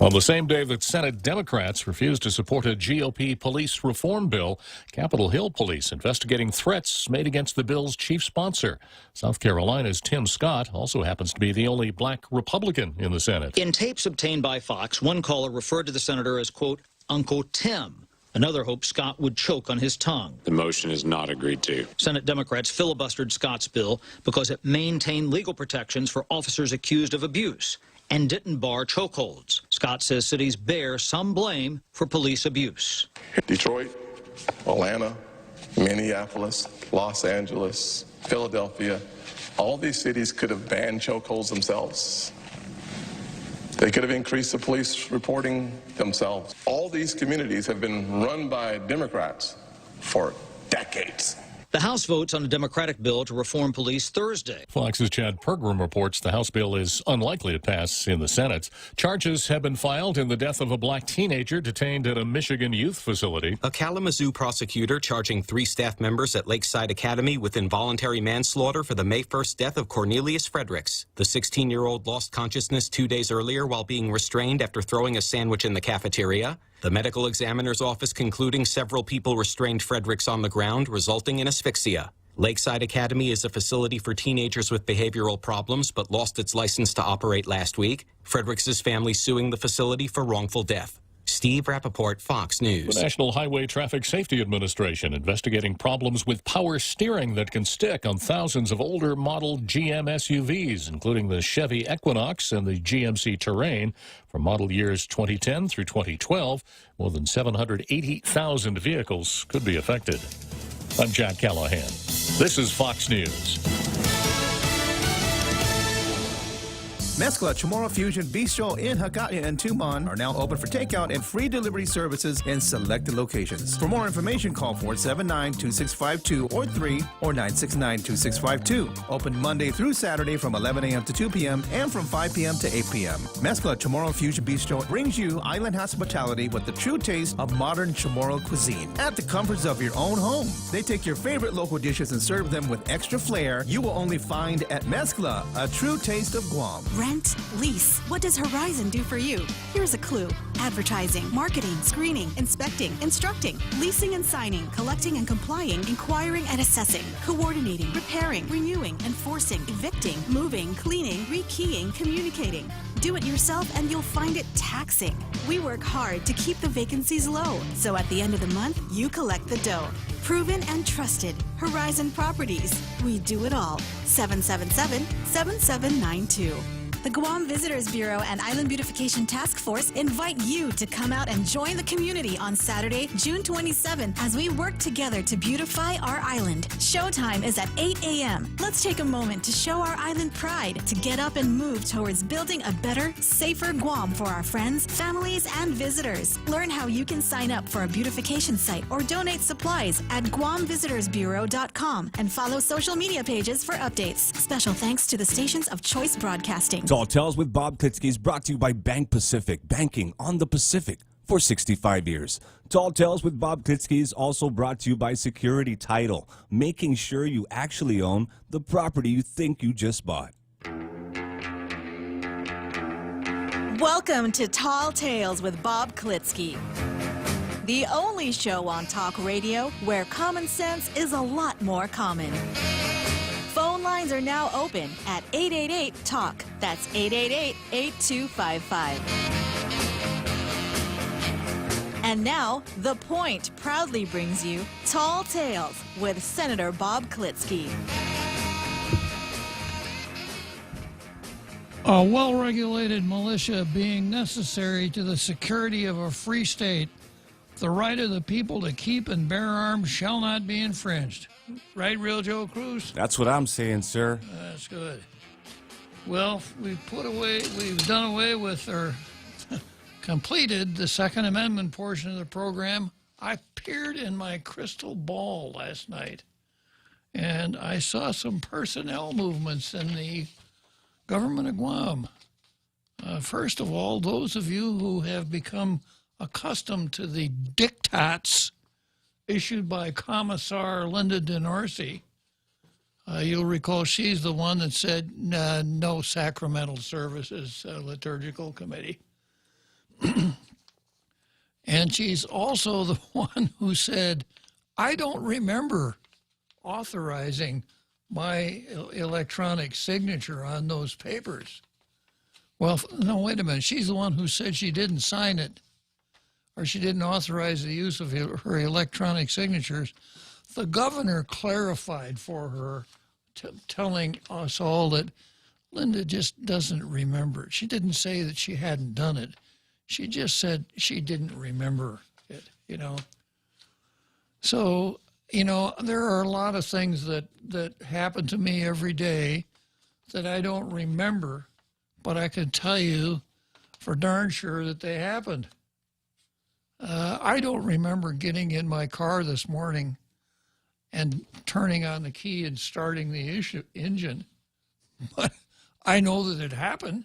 On the same day that Senate Democrats refused to support a GOP police reform bill, Capitol Hill police investigating threats made against the bill's chief sponsor. South Carolina's Tim Scott also happens to be the only black Republican in the Senate. In tapes obtained by Fox, one caller referred to the senator as, quote, Uncle Tim. Another hoped Scott would choke on his tongue. The motion is not agreed to. Senate Democrats filibustered Scott's bill because it maintained legal protections for officers accused of abuse and didn't bar chokeholds. Scott says cities bear some blame for police abuse. Detroit, Atlanta, Minneapolis, Los Angeles, Philadelphia, all these cities could have banned chokeholds themselves. They could have increased the police reporting themselves. All these communities have been run by Democrats for decades. The House votes on a Democratic bill to reform police Thursday. Fox's Chad Pergram reports the House bill is unlikely to pass in the Senate. Charges have been filed in the death of a black teenager detained at a Michigan youth facility. A Kalamazoo prosecutor charging 3 staff members at Lakeside Academy with involuntary manslaughter for the May 1st death of Cornelius Fredericks. The 16-year-old lost consciousness 2 days earlier while being restrained after throwing a sandwich in the cafeteria. The medical examiner's office concluding several people restrained Fredericks on the ground, resulting in asphyxia. Lakeside Academy is a facility for teenagers with behavioral problems, but lost its license to operate last week. Fredericks' family suing the facility for wrongful death. Steve Rappaport, Fox News. The National Highway Traffic Safety Administration investigating problems with power steering that can stick on thousands of older model GM SUVs, including the Chevy Equinox and the GMC Terrain. From model years 2010 through 2012, more than 780,000 vehicles could be affected. I'm Jack Callahan. This is Fox News. Mezcla Chamorro Fusion Bistro in Hakata and Tuman are now open for takeout and free delivery services in selected locations. For more information, call 479-2652 or 3 or 969-2652. Open Monday through Saturday from 11 a.m. to 2 p.m. and from 5 p.m. to 8 p.m. Mezcla Chamorro Fusion Bistro brings you island hospitality with the true taste of modern Chamorro cuisine at the comforts of your own home. They take your favorite local dishes and serve them with extra flair you will only find at Mezcla, a true taste of Guam. Rent, lease. What does Horizon do for you? Here's a clue. Advertising, marketing, screening, inspecting, instructing, leasing and signing, collecting and complying, inquiring and assessing, coordinating, repairing, renewing, enforcing, evicting, moving, cleaning, rekeying, communicating. Do it yourself and you'll find it taxing. We work hard to keep the vacancies low, so at the end of the month, you collect the dough. Proven and trusted. Horizon Properties. We do it all. 777-7792. The Guam Visitors Bureau and Island Beautification Task Force invite you to come out and join the community on Saturday, June 27th, as we work together to beautify our island. Showtime is at 8 a.m. Let's take a moment to show our island pride, to get up and move towards building a better, safer Guam for our friends, families, and visitors. Learn how you can sign up for a beautification site or donate supplies at GuamVisitorsBureau.com and follow social media pages for updates. Special thanks to the stations of Choice Broadcasting. Tall Tales with Bob Klitzkie is brought to you by Bank Pacific, banking on the Pacific for 65 years. Tall Tales with Bob Klitzkie is also brought to you by Security Title, making sure you actually own the property you think you just bought. Welcome to Tall Tales with Bob Klitzkie, the only show on talk radio where common sense is a lot more common. Phone lines are now open at 888-TALK. That's 888-8255. And now, The Point proudly brings you Tall Tales with Senator Bob Klitzkie. A well-regulated militia being necessary to the security of a free state, the right of the people to keep and bear arms shall not be infringed. Right, Real Joe Cruz? That's what I'm saying, sir. That's good. Well, we've done away with or completed the Second Amendment portion of the program. I peered in my crystal ball last night, and I saw some personnel movements in the government of Guam. First of all, those of you who have become accustomed to the diktats issued by Commissar Linda DeNorsi, you'll recall she's the one that said no sacramental services liturgical committee. And she's also the one who said, I don't remember authorizing my electronic signature on those papers. Well, no, wait a minute. She's the one who said she didn't sign it, or she didn't authorize the use of her electronic signatures. The governor clarified for her, telling us all that Linda just doesn't remember. She didn't say that she hadn't done it. She just said she didn't remember it, you know. So, you know, there are a lot of things that happen to me every day that I don't remember, but I can tell you for darn sure that they happened. I don't remember getting in my car this morning and turning on the key and starting the engine, but I know that it happened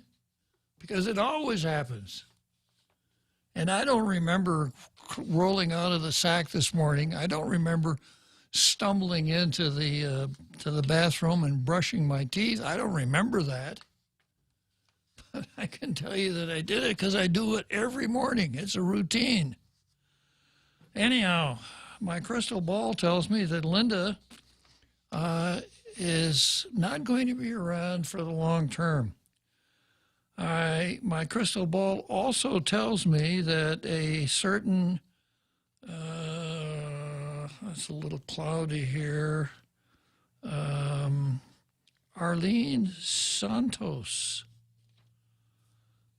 because it always happens. And I don't remember rolling out of the sack this morning. I don't remember stumbling into the to the bathroom and brushing my teeth. I don't remember that. But I can tell you that I did it because I do it every morning. It's a routine. Anyhow, my crystal ball tells me that Linda is not going to be around for the long term. My crystal ball also tells me that a certain, it's a little cloudy here, Arlene Santos,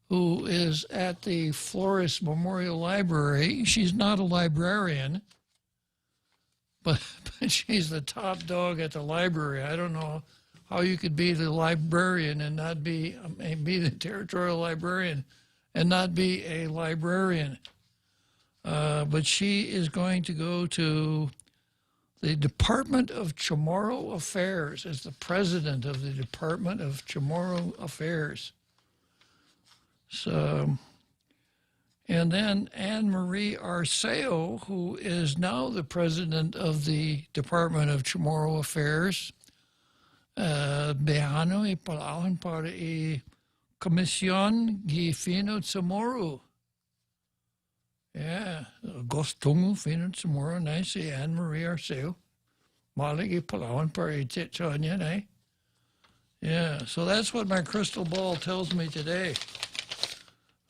who is at the Flores Memorial Library. She's not a librarian, but she's the top dog at the library. I don't know how you could be the librarian and not be the territorial librarian and not be a librarian. But she is going to go to the Department of Chamorro Affairs as the president of the Department of Chamorro Affairs. So, and then Anne Marie Arceo, who is now the president of the Department of Chamorro Affairs, behano y palawan para i Komisyon Gifino Chamorro. Yeah, Gostungo Fino Chamorro na si Anne Marie Arceo. Malig i palawan para i Titsonya na. Yeah, so that's what my crystal ball tells me today.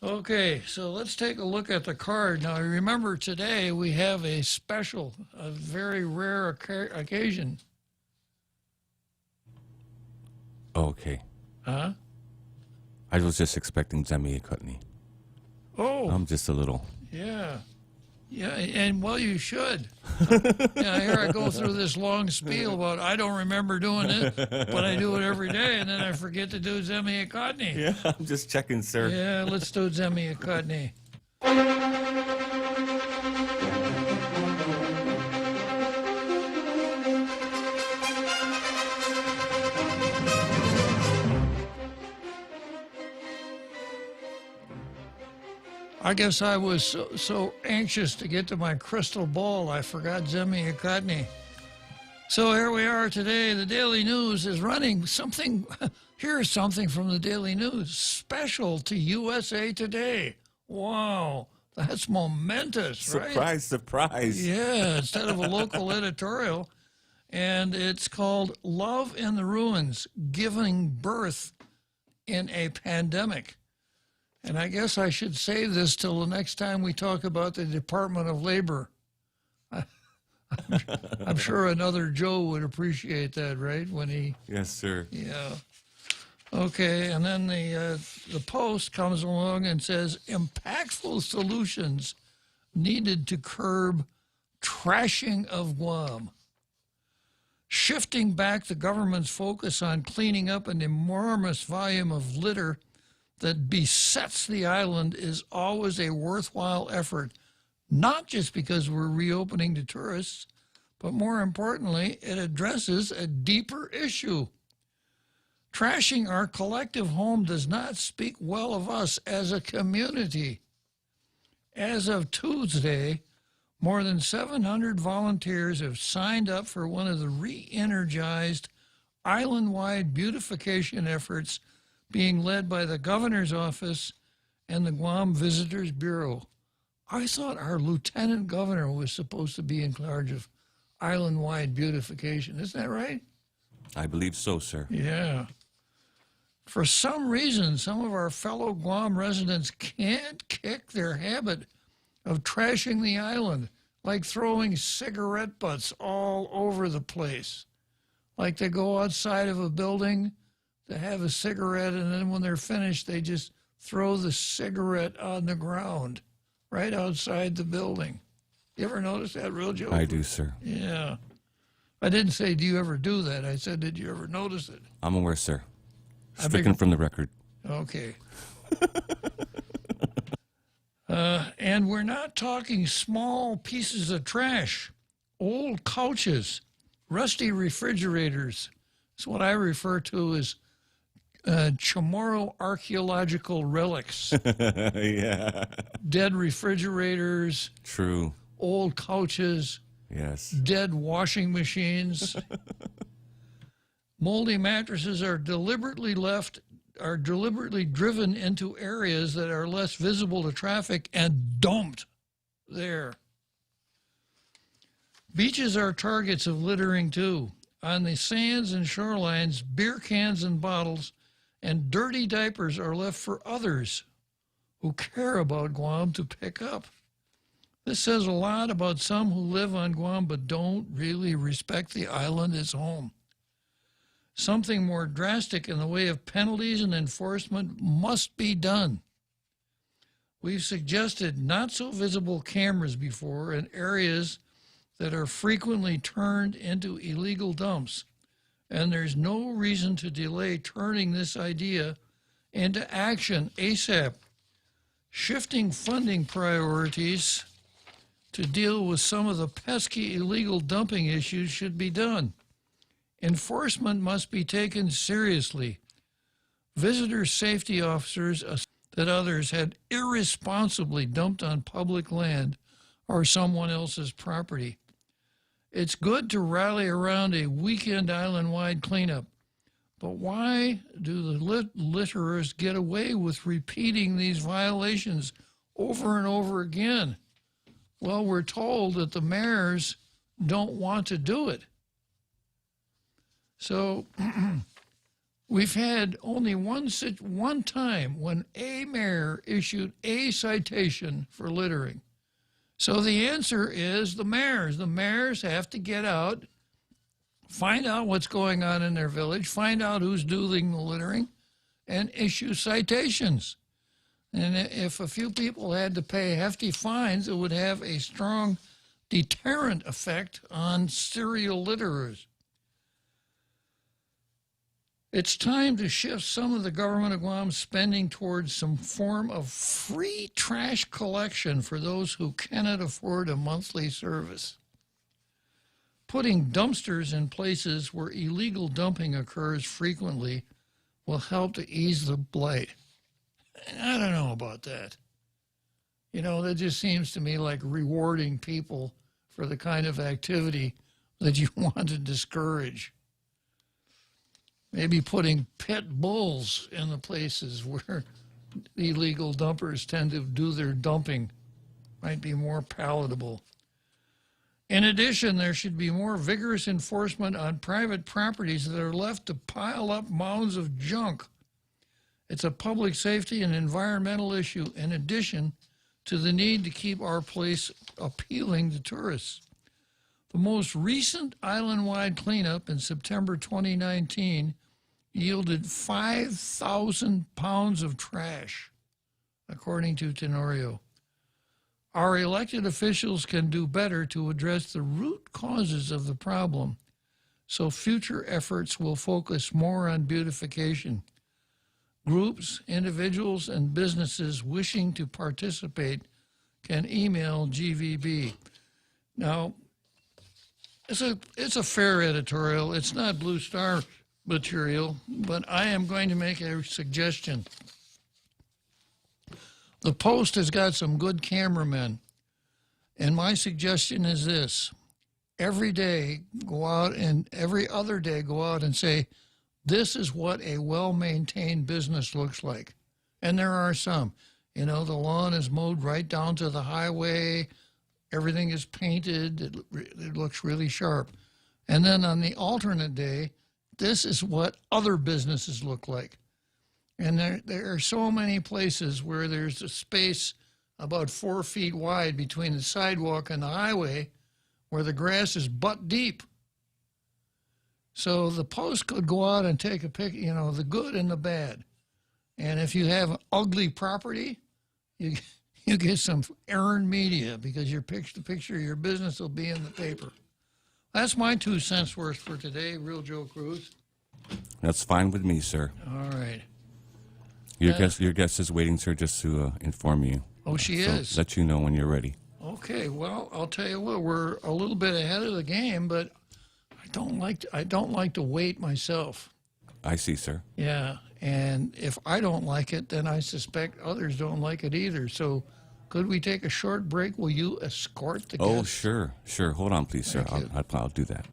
Okay, so let's take a look at the card. Now, remember today we have a special, a very rare occasion. Okay. Huh? I was just expecting Zemi Kutney. Oh. I'm just a little. Yeah. Yeah, and well, you should. Yeah, here I go through this long spiel about I don't remember doing it, but I do it every day, and then I forget to do Zemi Kutney. Yeah, I'm just checking, sir. Yeah, let's do Zemi Kutney. I guess I was so anxious to get to my crystal ball, I forgot Zemi Kutney. So here we are today. The Daily News is running something. Here's something from the Daily News. Special to USA Today. Wow, that's momentous, right? Surprise, surprise. Yeah, instead of a local editorial. And it's called Love in the Ruins, Giving Birth in a Pandemic. And I guess I should save this till the next time we talk about the Department of Labor. I'm sure another Joe would appreciate that, right? When he... Yes, sir. Yeah. Okay, and then the Post comes along and says, impactful solutions needed to curb trashing of Guam. Shifting back the government's focus on cleaning up an enormous volume of litter that besets the island is always a worthwhile effort, not just because we're reopening to tourists, but more importantly, it addresses a deeper issue. Trashing our collective home does not speak well of us as a community. As of Tuesday, more than 700 volunteers have signed up for one of the re-energized island-wide beautification efforts being led by the governor's office and the Guam Visitors Bureau. I thought our lieutenant governor was supposed to be in charge of island-wide beautification. Isn't that right? I believe so, sir. Yeah. For some reason, some of our fellow Guam residents can't kick their habit of trashing the island, like throwing cigarette butts all over the place. Like they go outside of a building to have a cigarette, and then when they're finished, they just throw the cigarette on the ground right outside the building. You ever notice that, real Joe? I do, sir. Yeah. I didn't say, do you ever do that? I said, did you ever notice it? I'm aware, sir. Stricken from the record. Okay. And we're not talking small pieces of trash, old couches, rusty refrigerators. It's what I refer to as Chamorro archaeological relics. Yeah. Dead refrigerators. True. Old couches. Yes. Dead washing machines. Moldy mattresses are deliberately driven into areas that are less visible to traffic and dumped there. Beaches are targets of littering too. On the sands and shorelines, beer cans and bottles and dirty diapers are left for others who care about Guam to pick up. This says a lot about some who live on Guam but don't really respect the island as home. Something more drastic in the way of penalties and enforcement must be done. We've suggested not so visible cameras before in areas that are frequently turned into illegal dumps, and there's no reason to delay turning this idea into action ASAP. Shifting funding priorities to deal with some of the pesky illegal dumping issues should be done. Enforcement must be taken seriously. Visitor safety officers that others had irresponsibly dumped on public land or someone else's property. It's good to rally around a weekend island-wide cleanup, but why do the litterers get away with repeating these violations over and over again? Well, we're told that the mayors don't want to do it. So we've had only one time when a mayor issued a citation for littering. So the answer is the mayors. The mayors have to get out, find out what's going on in their village, find out who's doing the littering, and issue citations. And if a few people had to pay hefty fines, it would have a strong deterrent effect on serial litterers. It's time to shift some of the government of Guam's spending towards some form of free trash collection for those who cannot afford a monthly service. Putting dumpsters in places where illegal dumping occurs frequently will help to ease the blight. I don't know about that. You know, that just seems to me like rewarding people for the kind of activity that you want to discourage. Maybe putting pit bulls in the places where illegal dumpers tend to do their dumping might be more palatable. In addition, there should be more vigorous enforcement on private properties that are left to pile up mounds of junk. It's a public safety and environmental issue in addition to the need to keep our place appealing to tourists. The most recent island-wide cleanup in September 2019 yielded 5,000 pounds of trash, according to Tenorio. Our elected officials can do better to address the root causes of the problem, so future efforts will focus more on beautification. Groups, individuals, and businesses wishing to participate can email GVB. Now, it's a fair editorial. It's not Blue Star material, but I am going to make a suggestion. The Post has got some good cameramen, and my suggestion is this. Every day, go out, and every other day, go out and say, this is what a well-maintained business looks like. And there are some. You know, the lawn is mowed right down to the highway. Everything is painted. It looks really sharp. And then on the alternate day, this is what other businesses look like. And there are so many places where there's a space about 4 feet wide between the sidewalk and the highway where the grass is butt deep. So the post could go out and take a pic, you know, the good and the bad. And if you have ugly property, you get some earned media because the picture of your business will be in the paper. That's my 2 cents worth for today, Real Joe Cruz. That's fine with me, sir. All right. Your guest is waiting, sir, just to inform you. Oh, she is. Let you know when you're ready. Okay. Well, I'll tell you what. We're a little bit ahead of the game, but I don't like to wait myself. I see, sir. Yeah. And if I don't like it, then I suspect others don't like it either. So could we take a short break? Will you escort the guest? Oh, sure. Hold on, please, sir. I'll do that.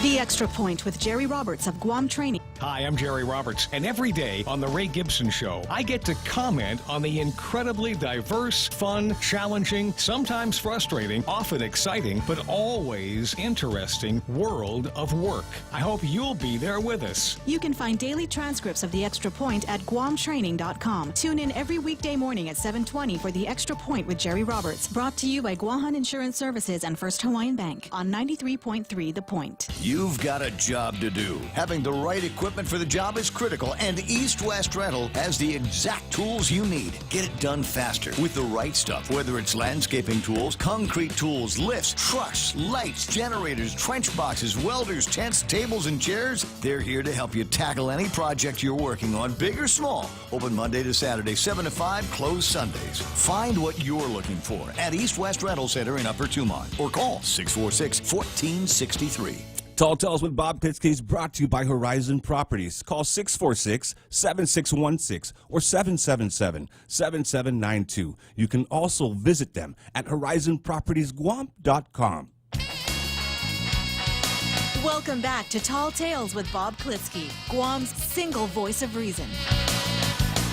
The Extra Point with Jerry Roberts of Guam Training. Hi, I'm Jerry Roberts, and every day on The Ray Gibson Show, I get to comment on the incredibly diverse, fun, challenging, sometimes frustrating, often exciting, but always interesting world of work. I hope you'll be there with us. You can find daily transcripts of The Extra Point at GuamTraining.com. Tune in every weekday morning at 7:20 for The Extra Point with Jerry Roberts. Brought to you by Guahan Insurance Services and First Hawaiian Bank on 93.3 The Point. You've got a job to do. Having the right equipment for the job is critical, and East West Rental has the exact tools you need. Get it done faster with the right stuff, whether it's landscaping tools, concrete tools, lifts, trucks, lights, generators, trench boxes, welders, tents, tables, and chairs. They're here to help you tackle any project you're working on, big or small. Open Monday to Saturday, 7 to 5, closed Sundays. Find what you're looking for at East West Rental Center in Upper Tumon or call 646-1463. Tall Tales with Bob Klitzkie is brought to you by Horizon Properties. Call 646-7616 or 777-7792. You can also visit them at horizonpropertiesguam.com. Welcome back to Tall Tales with Bob Klitzkie, Guam's single voice of reason.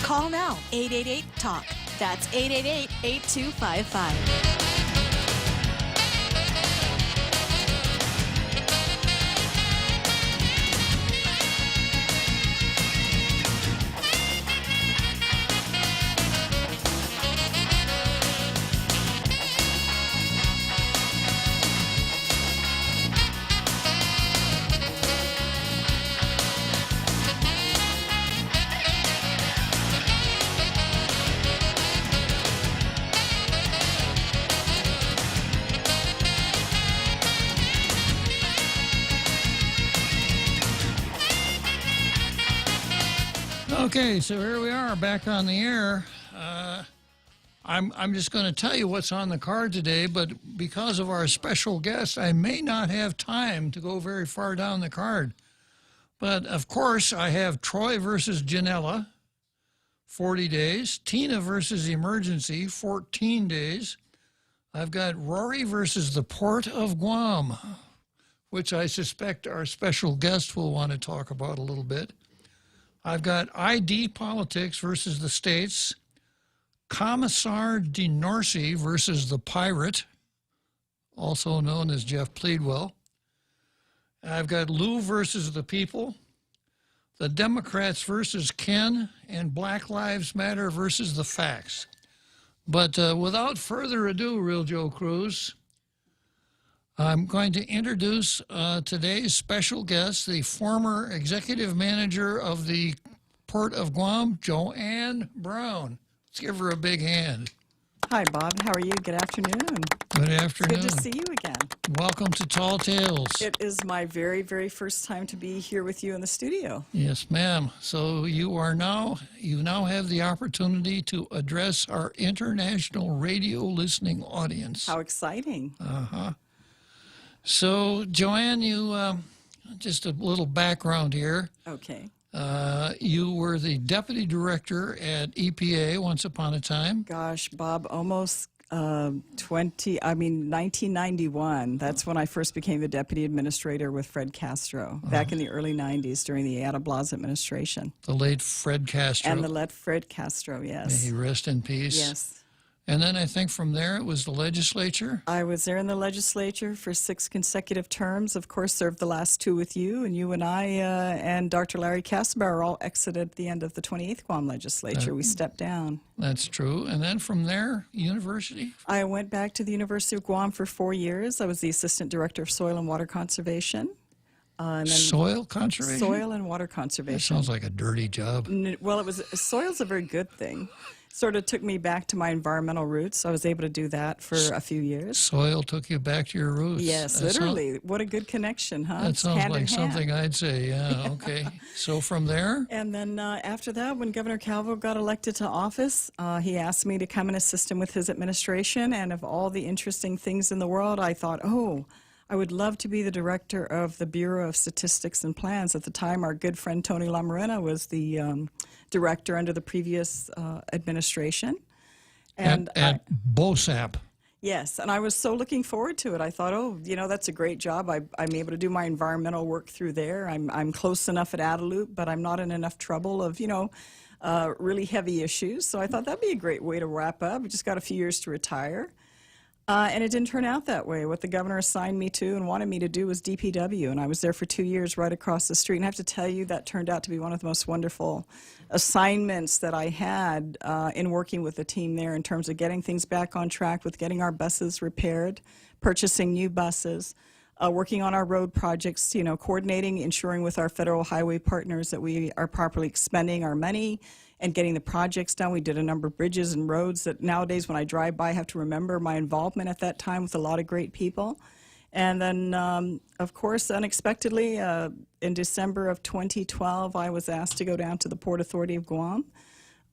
Call now, 888-TALK. That's 888-8255. Okay, so here we are back on the air. I'm just going to tell you what's on the card today, but because of our special guest, I may not have time to go very far down the card. But of course, I have Troy versus Janela, 40 days. Tina versus Emergency, 14 days. I've got Rory versus the Port of Guam, which I suspect our special guest will want to talk about a little bit. I've got ID Politics versus the States, Commissar DeNorcy versus the Pirate, also known as Jeff Pleadwell. I've got Lou versus the People, the Democrats versus Ken, and Black Lives Matter versus the Facts. But without further ado, Real Joe Cruz, I'm going to introduce today's special guest, the former executive manager of the Port of Guam, Joanne Brown. Let's give her a big hand. Hi, Bob. How are you? Good afternoon. Good afternoon. It's good to see you again. Welcome to Tall Tales. It is my very, very first time to be here with you in the studio. Yes, ma'am. So you now have the opportunity to address our international radio listening audience. How exciting. Uh-huh. So, Joanne, you just a little background here. Okay. You were the deputy director at EPA once upon a time. Gosh, Bob, almost 1991. That's when I first became the deputy administrator with Fred Castro, back in the early 90s during the Ada Blas administration. The late Fred Castro. And the late Fred Castro, yes. May he rest in peace. Yes. And then I think from there it was the legislature. I was there in the legislature for 6 consecutive terms. Of course, served the last 2 with you, and you and I and Dr. Larry Kassenbauer all exited at the end of the 28th Guam legislature. We stepped down. That's true. And then from there, university? I went back to the University of Guam for 4 years. I was the assistant director of soil and water conservation. And then soil conservation? Soil and water conservation. That sounds like a dirty job. Well, soil's a very good thing. Sort of took me back to my environmental roots. I was able to do that for a few years. Soil took you back to your roots. Yes, literally. What a good connection, huh? That sounds hand like something I'd say, yeah, okay. So from there? And then after that, when Governor Calvo got elected to office, he asked me to come and assist him with his administration. And of all the interesting things in the world, I thought, I would love to be the director of the Bureau of Statistics and Plans. At the time, our good friend Tony Lamarina was the director under the previous administration. And at BOSAP. Yes, and I was so looking forward to it. I thought, that's a great job. I'm able to do my environmental work through there. I'm close enough at Adelup, but I'm not in enough trouble of, really heavy issues. So I thought that'd be a great way to wrap up. I just got a few years to retire. And it didn't turn out that way. What the governor assigned me to and wanted me to do was DPW, and I was there for 2 years right across the street. And I have to tell you, that turned out to be one of the most wonderful assignments that I had in working with the team there in terms of getting things back on track with getting our buses repaired, purchasing new buses, working on our road projects, coordinating, ensuring with our federal highway partners that we are properly expending our money and getting the projects done. We did a number of bridges and roads that nowadays when I drive by I have to remember my involvement at that time with a lot of great people. And then, of course, unexpectedly, in December of 2012, I was asked to go down to the Port Authority of Guam.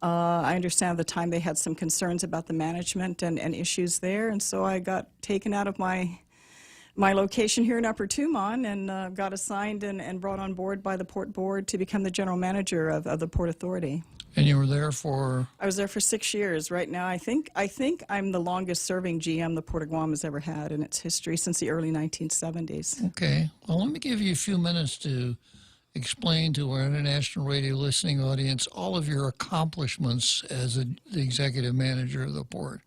I understand at the time they had some concerns about the management and issues there, and so I got taken out of my location here in Upper Tumon and got assigned and brought on board by the Port Board to become the general manager of the Port Authority. And you were there for? I was there for 6 years. Right now, I think I'm the longest-serving GM the Port of Guam has ever had in its history since the early 1970s. Okay. Well, let me give you a few minutes to explain to our international radio listening audience all of your accomplishments as the executive manager of the port.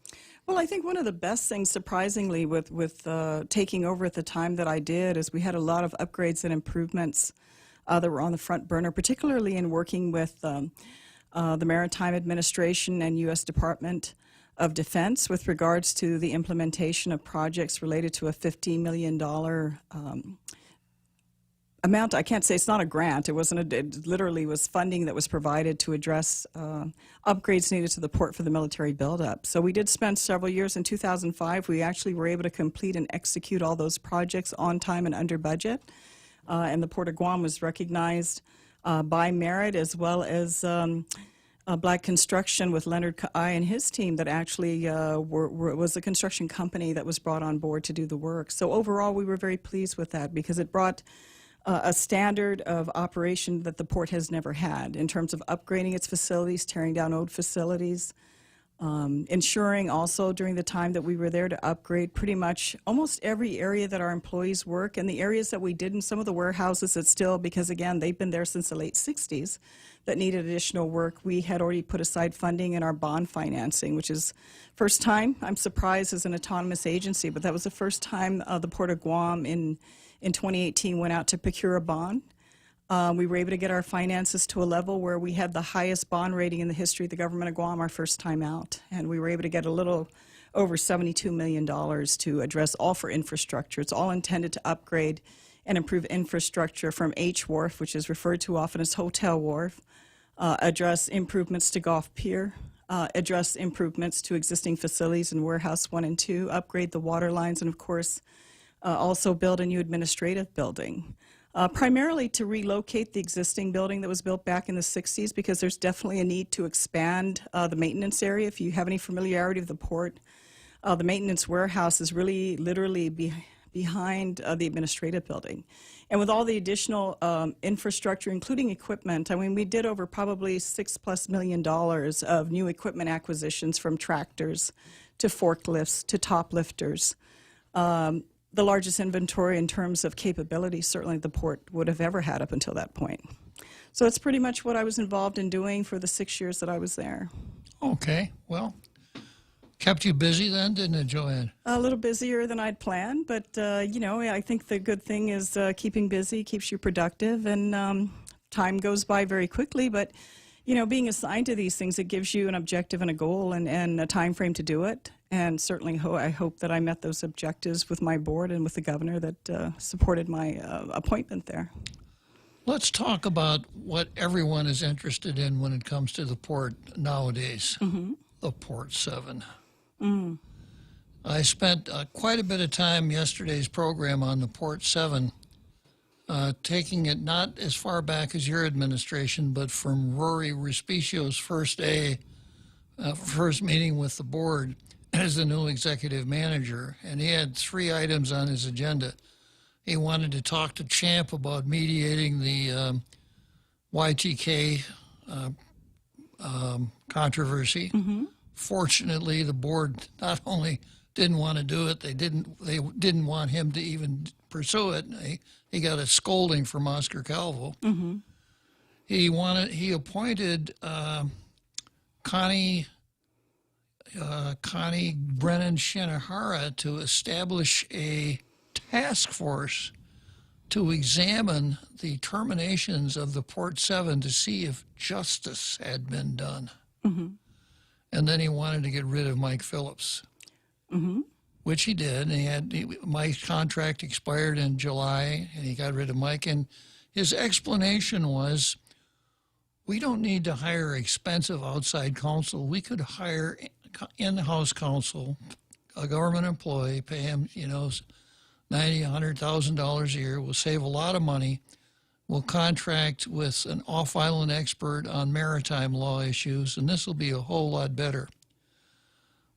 Well, I think one of the best things, surprisingly, with taking over at the time that I did is we had a lot of upgrades and improvements that were on the front burner, particularly in working with the Maritime Administration and U.S. Department of Defense with regards to the implementation of projects related to a $50 million amount. I can't say it's not a grant. It literally was funding that was provided to address upgrades needed to the port for the military buildup. So we did spend several years. In 2005, we actually were able to complete and execute all those projects on time and under budget. And the Port of Guam was recognized by Merit as well as Black Construction with Leonard Ka'ai and his team that actually was a construction company that was brought on board to do the work. So overall, we were very pleased with that because it brought a standard of operation that the port has never had in terms of upgrading its facilities, tearing down old facilities, ensuring also during the time that we were there to upgrade pretty much almost every area that our employees work, and the areas that we didn't, some of the warehouses that still, because again, they've been there since the late 60s, that needed additional work. We had already put aside funding in our bond financing, which is first time, I'm surprised as an autonomous agency, but that was the first time the Port of Guam in 2018 went out to procure a bond. We were able to get our finances to a level where we had the highest bond rating in the history of the government of Guam our first time out. And we were able to get a little over $72 million to address all for infrastructure. It's all intended to upgrade and improve infrastructure from H Wharf, which is referred to often as Hotel Wharf, address improvements to Gulf Pier, address improvements to existing facilities in Warehouse 1 and 2, upgrade the water lines, and of course, also build a new administrative building. Primarily to relocate the existing building that was built back in the 60s because there's definitely a need to expand the maintenance area. If you have any familiarity with the port, the maintenance warehouse is really literally behind the administrative building. And with all the additional infrastructure, including equipment, I mean, we did over probably $6+ million of new equipment acquisitions, from tractors to forklifts to top lifters. The largest inventory in terms of capability certainly the port would have ever had up until that point. So it's pretty much what I was involved in doing for the 6 years that I was there. Okay, well, kept you busy then, didn't it, Joanne? A little busier than I'd planned, but, you know, I think the good thing is keeping busy keeps you productive, and time goes by very quickly. But, you know, being assigned to these things, it gives you an objective and a goal and a time frame to do it. And certainly I hope that I met those objectives with my board and with the governor that supported my appointment there. Let's talk about what everyone is interested in when it comes to the port nowadays, the Port 7. I spent quite a bit of time yesterday's program on the Port 7, taking it not as far back as your administration, but from Rory Respicio's first meeting with the board as the new executive manager. And he had 3 items on his agenda. He wanted to talk to Champ about mediating the YTK controversy. Fortunately, the board not only didn't want to do it, they didn't want him to even pursue it. He got a scolding from Oscar Calvo. He appointed Connie Brennan Shinohara to establish a task force to examine the terminations of the Port 7 to see if justice had been done. And then he wanted to get rid of Mike Phillips, which he did. And Mike's contract expired in July, and he got rid of Mike. And his explanation was, we don't need to hire expensive outside counsel. We could hire in-house counsel, a government employee, pay him, you know, $90,000, $100,000 a year. We'll save a lot of money. We'll contract with an off-island expert on maritime law issues, and this will be a whole lot better.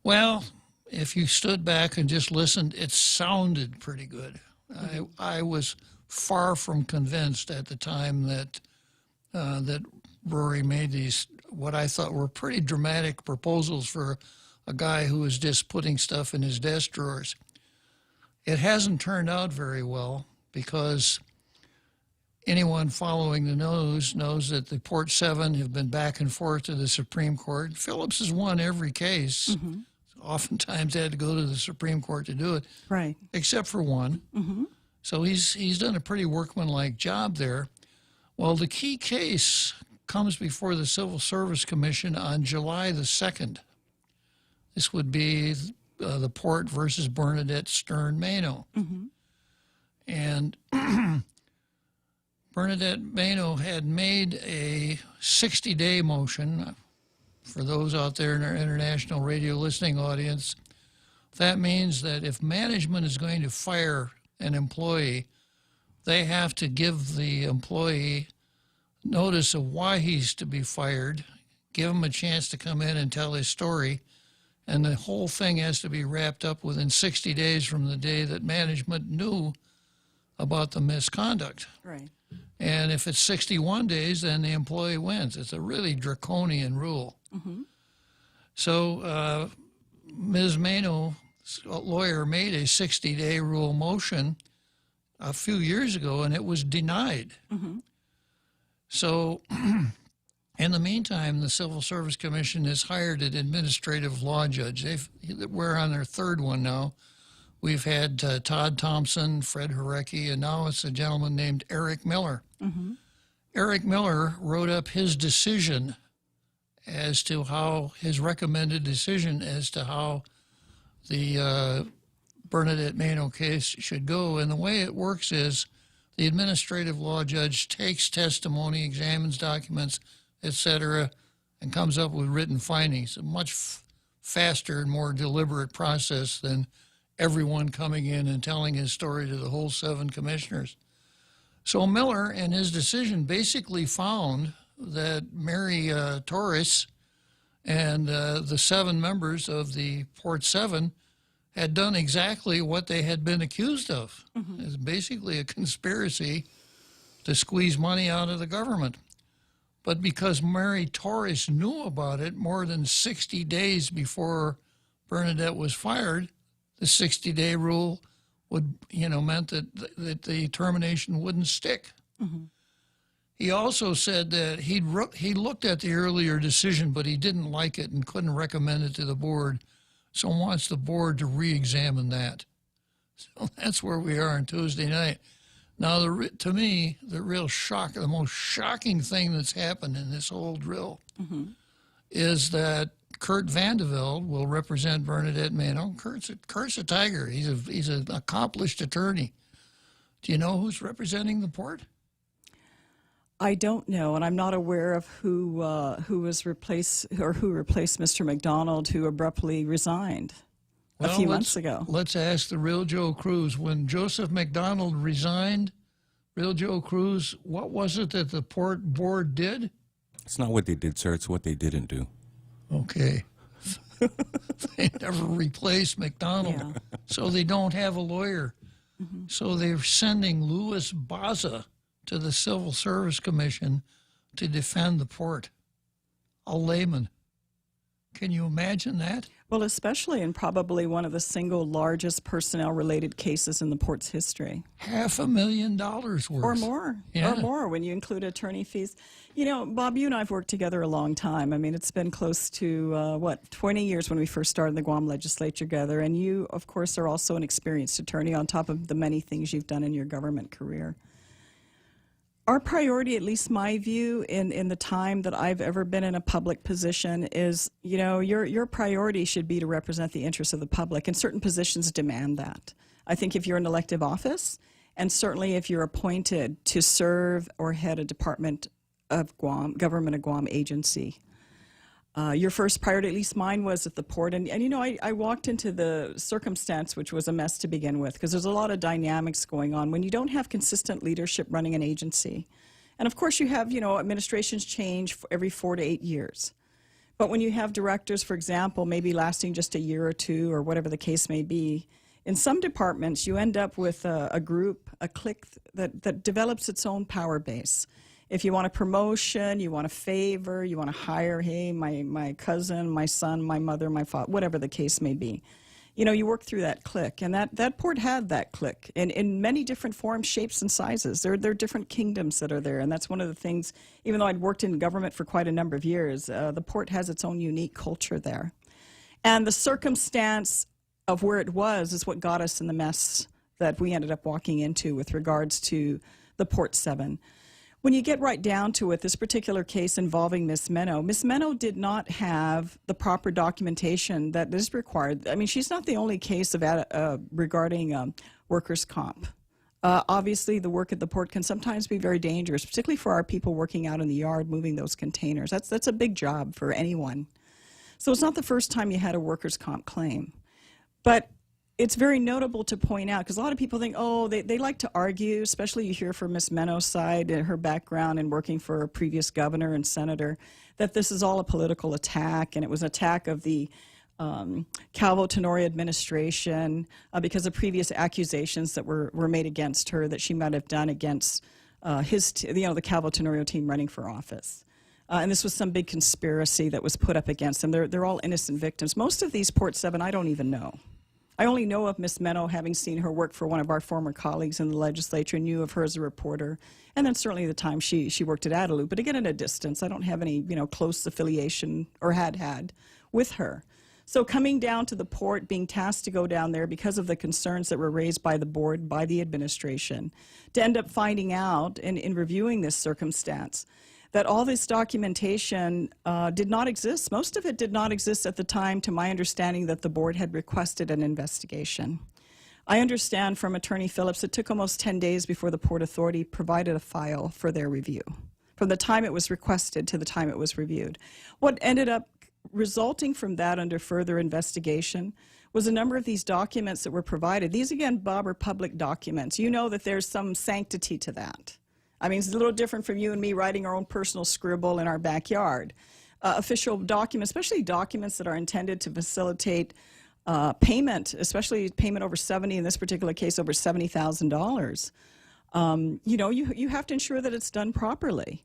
Well, if you stood back and just listened, it sounded pretty good. I was far from convinced at the time that that Rory made these, what I thought were pretty dramatic proposals for a guy who was just putting stuff in his desk drawers. It hasn't turned out very well, because anyone following the news knows that the Port 7 have been back and forth to the Supreme Court. Phillips has won every case. Oftentimes they had to go to the Supreme Court to do it, Right. except for one. So he's done a pretty workmanlike job there. Well, the key case comes before the Civil Service Commission on July the 2nd. This would be the Port versus Bernadette Stern-Mano. And Bernadette Mano had made a 60-day motion. For those out there in our international radio listening audience, that means that if management is going to fire an employee, they have to give the employee notice of why he's to be fired, give him a chance to come in and tell his story, and the whole thing has to be wrapped up within 60 days from the day that management knew about the misconduct. Right. And if it's 61 days, then the employee wins. It's a really draconian rule. So Ms. Mano's lawyer made a 60-day rule motion a few years ago, and it was denied. So in the meantime, the Civil Service Commission has hired an administrative law judge. We're on their 3rd one now. We've had Todd Thompson, Fred Harecki, and now it's a gentleman named Eric Miller. Eric Miller wrote up his decision as to how, his recommended decision as to how the Bernadette Mano case should go. And the way it works is the administrative law judge takes testimony, examines documents, etc., and comes up with written findings. A much faster and more deliberate process than everyone coming in and telling his story to the whole 7 commissioners. So Miller, in his decision, basically found that Mary Torres and the 7 members of the Port 7 had done exactly what they had been accused of. It's basically a conspiracy to squeeze money out of the government. But because Mary Torres knew about it more than 60 days before Bernadette was fired, the 60-day rule would, meant that the termination wouldn't stick. He also said that he looked at the earlier decision, but he didn't like it and couldn't recommend it to the board, so wants the board to re-examine that. So that's where we are on Tuesday night. Now, to me, the most shocking thing that's happened in this whole drill is that Kurt Vandevelde will represent Bernadette Maynard. Kurt's a tiger. He's an accomplished attorney. Do you know who's representing the port? I don't know, and I'm not aware of who replaced Mr. McDonald, who abruptly resigned a few months ago. Let's ask the real Joe Cruz. When Joseph McDonald resigned, real Joe Cruz, what was it that the port board did? It's not what they did, sir. It's what they didn't do. Okay. They never replaced McDonald, so they don't have a lawyer. So they're sending Louis Baza to the Civil Service Commission to defend the port. A layman. Can you imagine that? Well, especially in probably one of the single largest personnel-related cases in the port's history. $500,000 worth. Or more. Yeah. Or more when you include attorney fees. You know, Bob, you and I have worked together a long time. I mean, it's been close to, 20 years when we first started the Guam legislature together. And you, of course, are also an experienced attorney on top of the many things you've done in your government career. Our priority, at least my view, in the time that I've ever been in a public position is, your priority should be to represent the interests of the public, and certain positions demand that. I think if you're in elective office, and certainly if you're appointed to serve or head a Department of Guam, Government of Guam agency, your first priority, at least mine, was at the port. And I walked into the circumstance, which was a mess to begin with, because there's a lot of dynamics going on when you don't have consistent leadership running an agency. And of course you have, administrations change every 4 to 8 years. But when you have directors, for example, maybe lasting just a year or two or whatever the case may be, in some departments you end up with a group, a clique that develops its own power base. If you want a promotion, you want a favor, you want to hire, hey, my cousin, my son, my mother, my father, whatever the case may be. You work through that clique. And that port had that clique in many different forms, shapes, and sizes. There are different kingdoms that are there. And that's one of the things, even though I'd worked in government for quite a number of years, the port has its own unique culture there. And the circumstance of where it was is what got us in the mess that we ended up walking into with regards to the Port 7. When you get right down to it, this particular case involving Ms. Meno did not have the proper documentation that is required. I mean, she's not the only case of regarding workers' comp. Obviously, the work at the port can sometimes be very dangerous, particularly for our people working out in the yard moving those containers. That's a big job for anyone. So it's not the first time you had a workers' comp claim. But it's very notable to point out, because a lot of people think, they like to argue, especially you hear from Ms. Meno's side and her background in working for a previous governor and senator, that this is all a political attack, and it was an attack of the Calvo Tenorio administration because of previous accusations that were made against her that she might have done against the Calvo Tenorio team running for office. And this was some big conspiracy that was put up against them. They're all innocent victims. Most of these Port 7 I don't even know. I only know of Ms. Meno, having seen her work for one of our former colleagues in the legislature, knew of her as a reporter, and then certainly the time she worked at Adelou. But again, at a distance, I don't have any close affiliation or had with her. So coming down to the port, being tasked to go down there because of the concerns that were raised by the board, by the administration, to end up finding out in reviewing this circumstance that all this documentation did not exist. Most of it did not exist at the time, to my understanding, that the board had requested an investigation. I understand from Attorney Phillips it took almost 10 days before the Port Authority provided a file for their review, from the time it was requested to the time it was reviewed. What ended up resulting from that under further investigation was a number of these documents that were provided. These, again, Bob, are public documents. You know that there's some sanctity to that. I mean, it's a little different from you and me writing our own personal scribble in our backyard. Official documents, especially documents that are intended to facilitate payment, especially payment over 70, in this particular case, over $70,000, you have to ensure that it's done properly.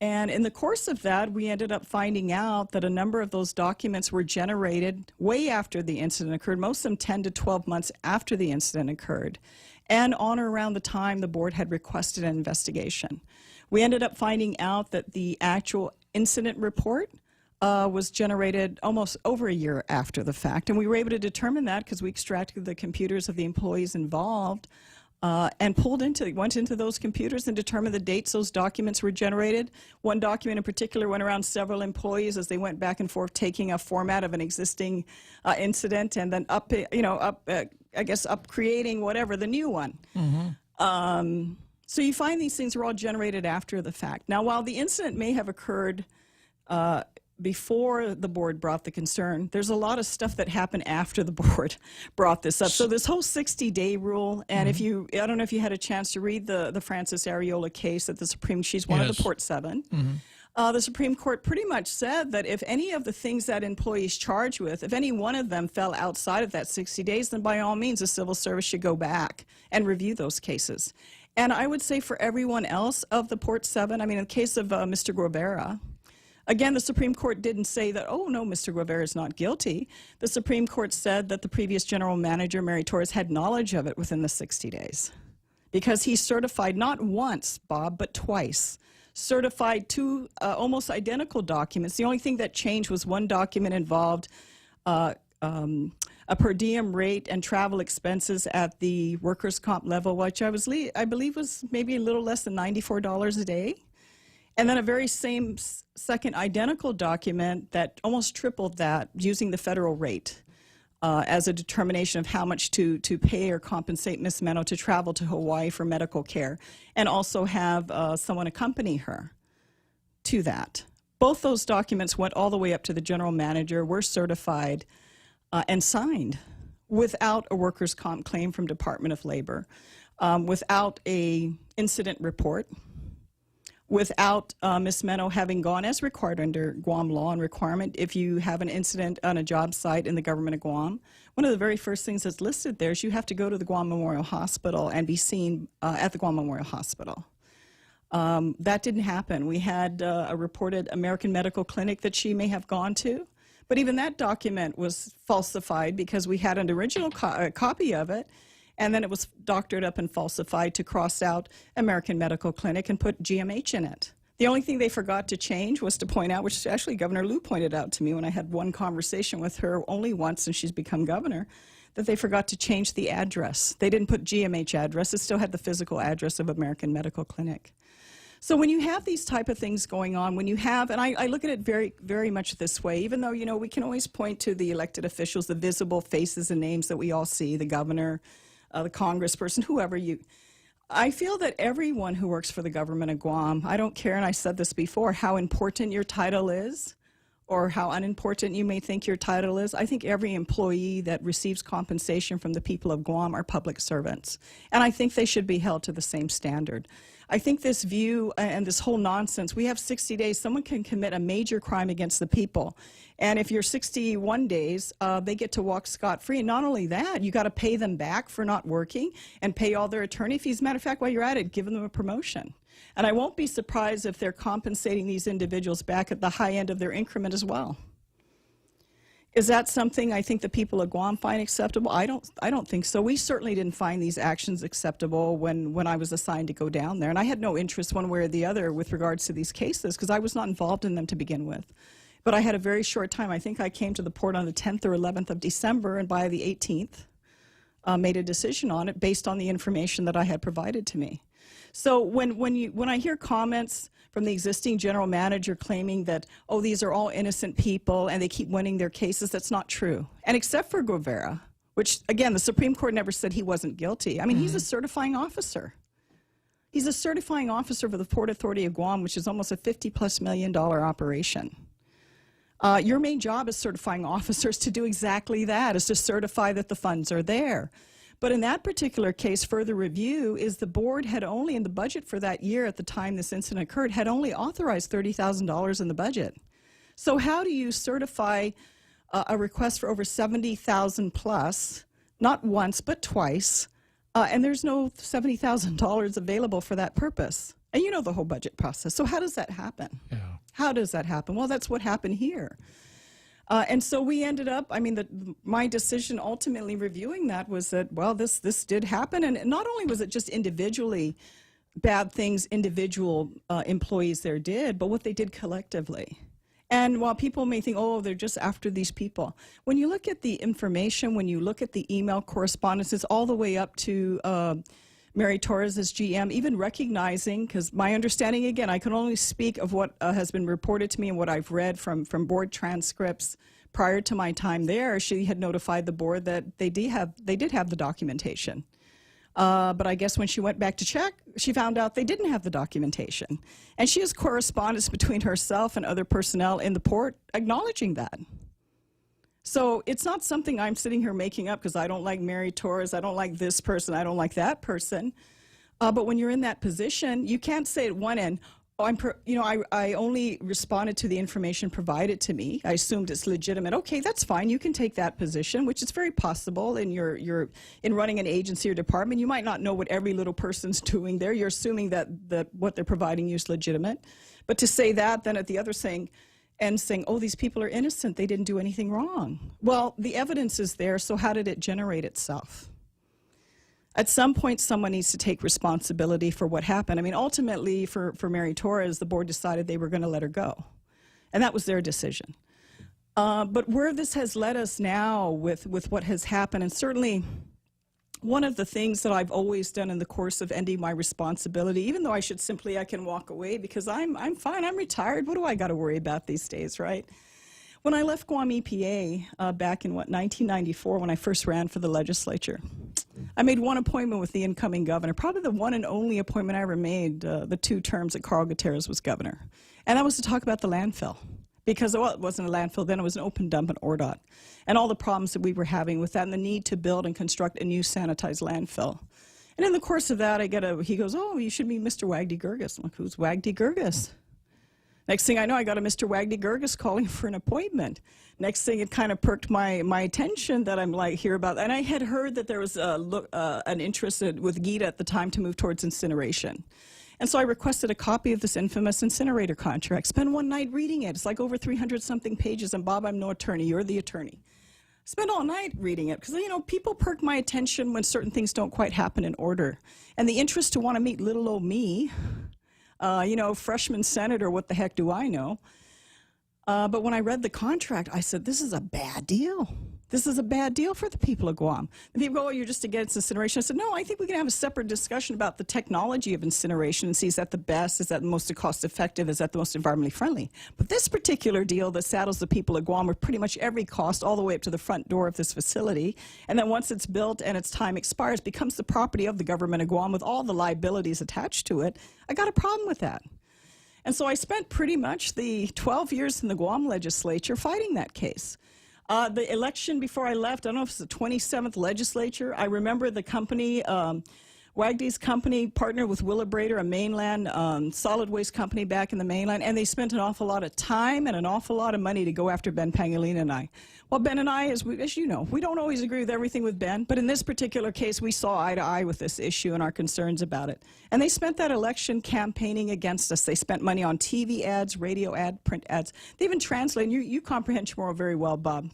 And in the course of that, we ended up finding out that a number of those documents were generated way after the incident occurred, most of them 10 to 12 months after the incident occurred, and on or around the time the board had requested an investigation. We ended up finding out that the actual incident report was generated almost over a year after the fact, and we were able to determine that because we extracted the computers of the employees involved and went into those computers and determined the dates those documents were generated. One document in particular went around several employees as they went back and forth taking a format of an existing incident and then up creating whatever the new one. Mm-hmm. So you find these things were all generated after the fact. Now, while the incident may have occurred before the board brought the concern, there's a lot of stuff that happened after the board brought this up. So this whole 60-day rule, and mm-hmm. I don't know if you had a chance to read the Francis Areola case at the Supreme, she's one of the Port 7. Mm-hmm. The Supreme Court pretty much said that if any of the things that employees charged with, if any one of them fell outside of that 60 days, then by all means the civil service should go back and review those cases. And I would say for everyone else of the Port 7, I mean, in the case of Mr. Guevara, again, the Supreme Court didn't say that, oh, no, Mr. Guevara is not guilty. The Supreme Court said that the previous general manager, Mary Torres, had knowledge of it within the 60 days because he certified not once, Bob, but twice, certified two almost identical documents. The only thing that changed was one document involved a per diem rate and travel expenses at the workers' comp level, which I believe was maybe a little less than $94 a day. And then a very same second identical document that almost tripled that using the federal rate as a determination of how much to pay or compensate Ms. Meno to travel to Hawaii for medical care and also have someone accompany her to that. Both those documents went all the way up to the general manager, were certified and signed without a workers' comp claim from Department of Labor, without a incident report, without Ms. Meno having gone as required under Guam law and requirement. If you have an incident on a job site in the government of Guam, one of the very first things that's listed there is you have to go to the Guam Memorial Hospital and be seen at the Guam Memorial Hospital. That didn't happen. We had a reported American Medical Clinic that she may have gone to, but even that document was falsified because we had an original copy of it, and then it was doctored up and falsified to cross out American Medical Clinic and put GMH in it. The only thing they forgot to change was to point out, which actually Governor Liu pointed out to me when I had one conversation with her only once since she's become governor, that they forgot to change the address. They didn't put GMH address. It still had the physical address of American Medical Clinic. So when you have these type of things going on, when you have, and I look at it very, very much this way, even though, you know, we can always point to the elected officials, the visible faces and names that we all see, the governor, the congressperson, whoever I feel that everyone who works for the government of Guam, I don't care, and I said this before, how important your title is or how unimportant you may think your title is. I think every employee that receives compensation from the people of Guam are public servants, and I think they should be held to the same standard. I think this view and this whole nonsense, we have 60 days, someone can commit a major crime against the people, and if you're 61 days, they get to walk scot-free. And not only that, you got to pay them back for not working and pay all their attorney fees. Matter of fact, while you're at it, give them a promotion. And I won't be surprised if they're compensating these individuals back at the high end of their increment as well. Is that something I think the people of Guam find acceptable? I don't think so. We certainly didn't find these actions acceptable when I was assigned to go down there. And I had no interest one way or the other with regards to these cases because I was not involved in them to begin with. But I had a very short time. I think I came to the port on the 10th or 11th of December, and by the 18th, made a decision on it based on the information that I had provided to me. So when I hear comments from the existing general manager claiming that, oh, these are all innocent people and they keep winning their cases, that's not true. And except for Guevara, which, again, the Supreme Court never said he wasn't guilty. I mean, he's a certifying officer. He's a certifying officer for the Port Authority of Guam, which is almost a $50+ million operation. Your main job as certifying officers to do exactly that, is to certify that the funds are there. But in that particular case, further review is the board had only, in the budget for that year at the time this incident occurred, had only authorized $30,000 in the budget. So how do you certify a request for over 70,000 plus, not once but twice, and there's no $70,000 available for that purpose. And you know the whole budget process. So how does that happen? Yeah. How does that happen? Well, that's what happened here. And so we ended up, I mean, my decision ultimately reviewing that was that, well, this did happen. And not only was it just individually bad things individual employees there did, but what they did collectively. And while people may think, oh, they're just after these people, when you look at the information, when you look at the email correspondences all the way up to Mary Torres as GM, even recognizing, because my understanding, again, I can only speak of what has been reported to me and what I've read from board transcripts prior to my time there, she had notified the board that they did have the documentation. But I guess when she went back to check, she found out they didn't have the documentation. And she has correspondence between herself and other personnel in the port acknowledging that. So it's not something I'm sitting here making up because I don't like Mary Torres, I don't like this person, I don't like that person. But when you're in that position, you can't say at one end, oh, I only responded to the information provided to me. I assumed it's legitimate. Okay, that's fine. You can take that position, which is very possible. And you're in running an agency or department. You might not know what every little person's doing there. You're assuming that what they're providing you is legitimate. But to say that, then at the other saying, oh, these people are innocent. They didn't do anything wrong. Well, the evidence is there. So how did it generate itself? At some point, someone needs to take responsibility for what happened. I mean, ultimately, for Mary Torres, the board decided they were going to let her go. And that was their decision. But where this has led us now with what has happened, and certainly one of the things that I've always done in the course of ending my responsibility, even though I can walk away because I'm fine, I'm retired, what do I got to worry about these days, right? When I left Guam EPA back in, 1994, when I first ran for the legislature, I made one appointment with the incoming governor, probably the one and only appointment I ever made, the 2 terms that Carl Gutierrez was governor. And that was to talk about the landfill. Because, well, it wasn't a landfill then, it was an open dump at ORDOT. And all the problems that we were having with that and the need to build and construct a new sanitized landfill. And in the course of that, he goes, oh, you should meet Mr. Wagdy Gurgis. I'm like, who's Wagdy Gurgis? Next thing I know, I got a Mr. Wagdy Gurgis calling for an appointment. Next thing, it kind of perked my attention that I'm like, hear about. And I had heard that there was an interest with Gita at the time to move towards incineration. And so I requested a copy of this infamous incinerator contract. Spent one night reading it. It's like over 300-something pages. And Bob, I'm no attorney. You're the attorney. Spent all night reading it because, people perk my attention when certain things don't quite happen in order. And the interest to want to meet little old me, freshman senator, what the heck do I know? But when I read the contract, I said, this is a bad deal. This is a bad deal for the people of Guam. And people go, oh, you're just against incineration. I said, no, I think we can have a separate discussion about the technology of incineration and see, is that the best? Is that the most cost effective? Is that the most environmentally friendly? But this particular deal that saddles the people of Guam with pretty much every cost all the way up to the front door of this facility, and then once it's built and its time expires, becomes the property of the government of Guam with all the liabilities attached to it, I got a problem with that. And so I spent pretty much the 12 years in the Guam legislature fighting that case. The election before I left, I don't know if it's the 27th legislature, I remember the company, Wagdy's company partnered with Willabrator, a mainland solid waste company back in the mainland, and they spent an awful lot of time and an awful lot of money to go after Ben Pangilinan and I. Well, Ben and I, as you know, we don't always agree with everything with Ben, but in this particular case, we saw eye to eye with this issue and our concerns about it. And they spent that election campaigning against us. They spent money on TV ads, radio ads, print ads. They even translated, you comprehend Chamorro very well, Bob.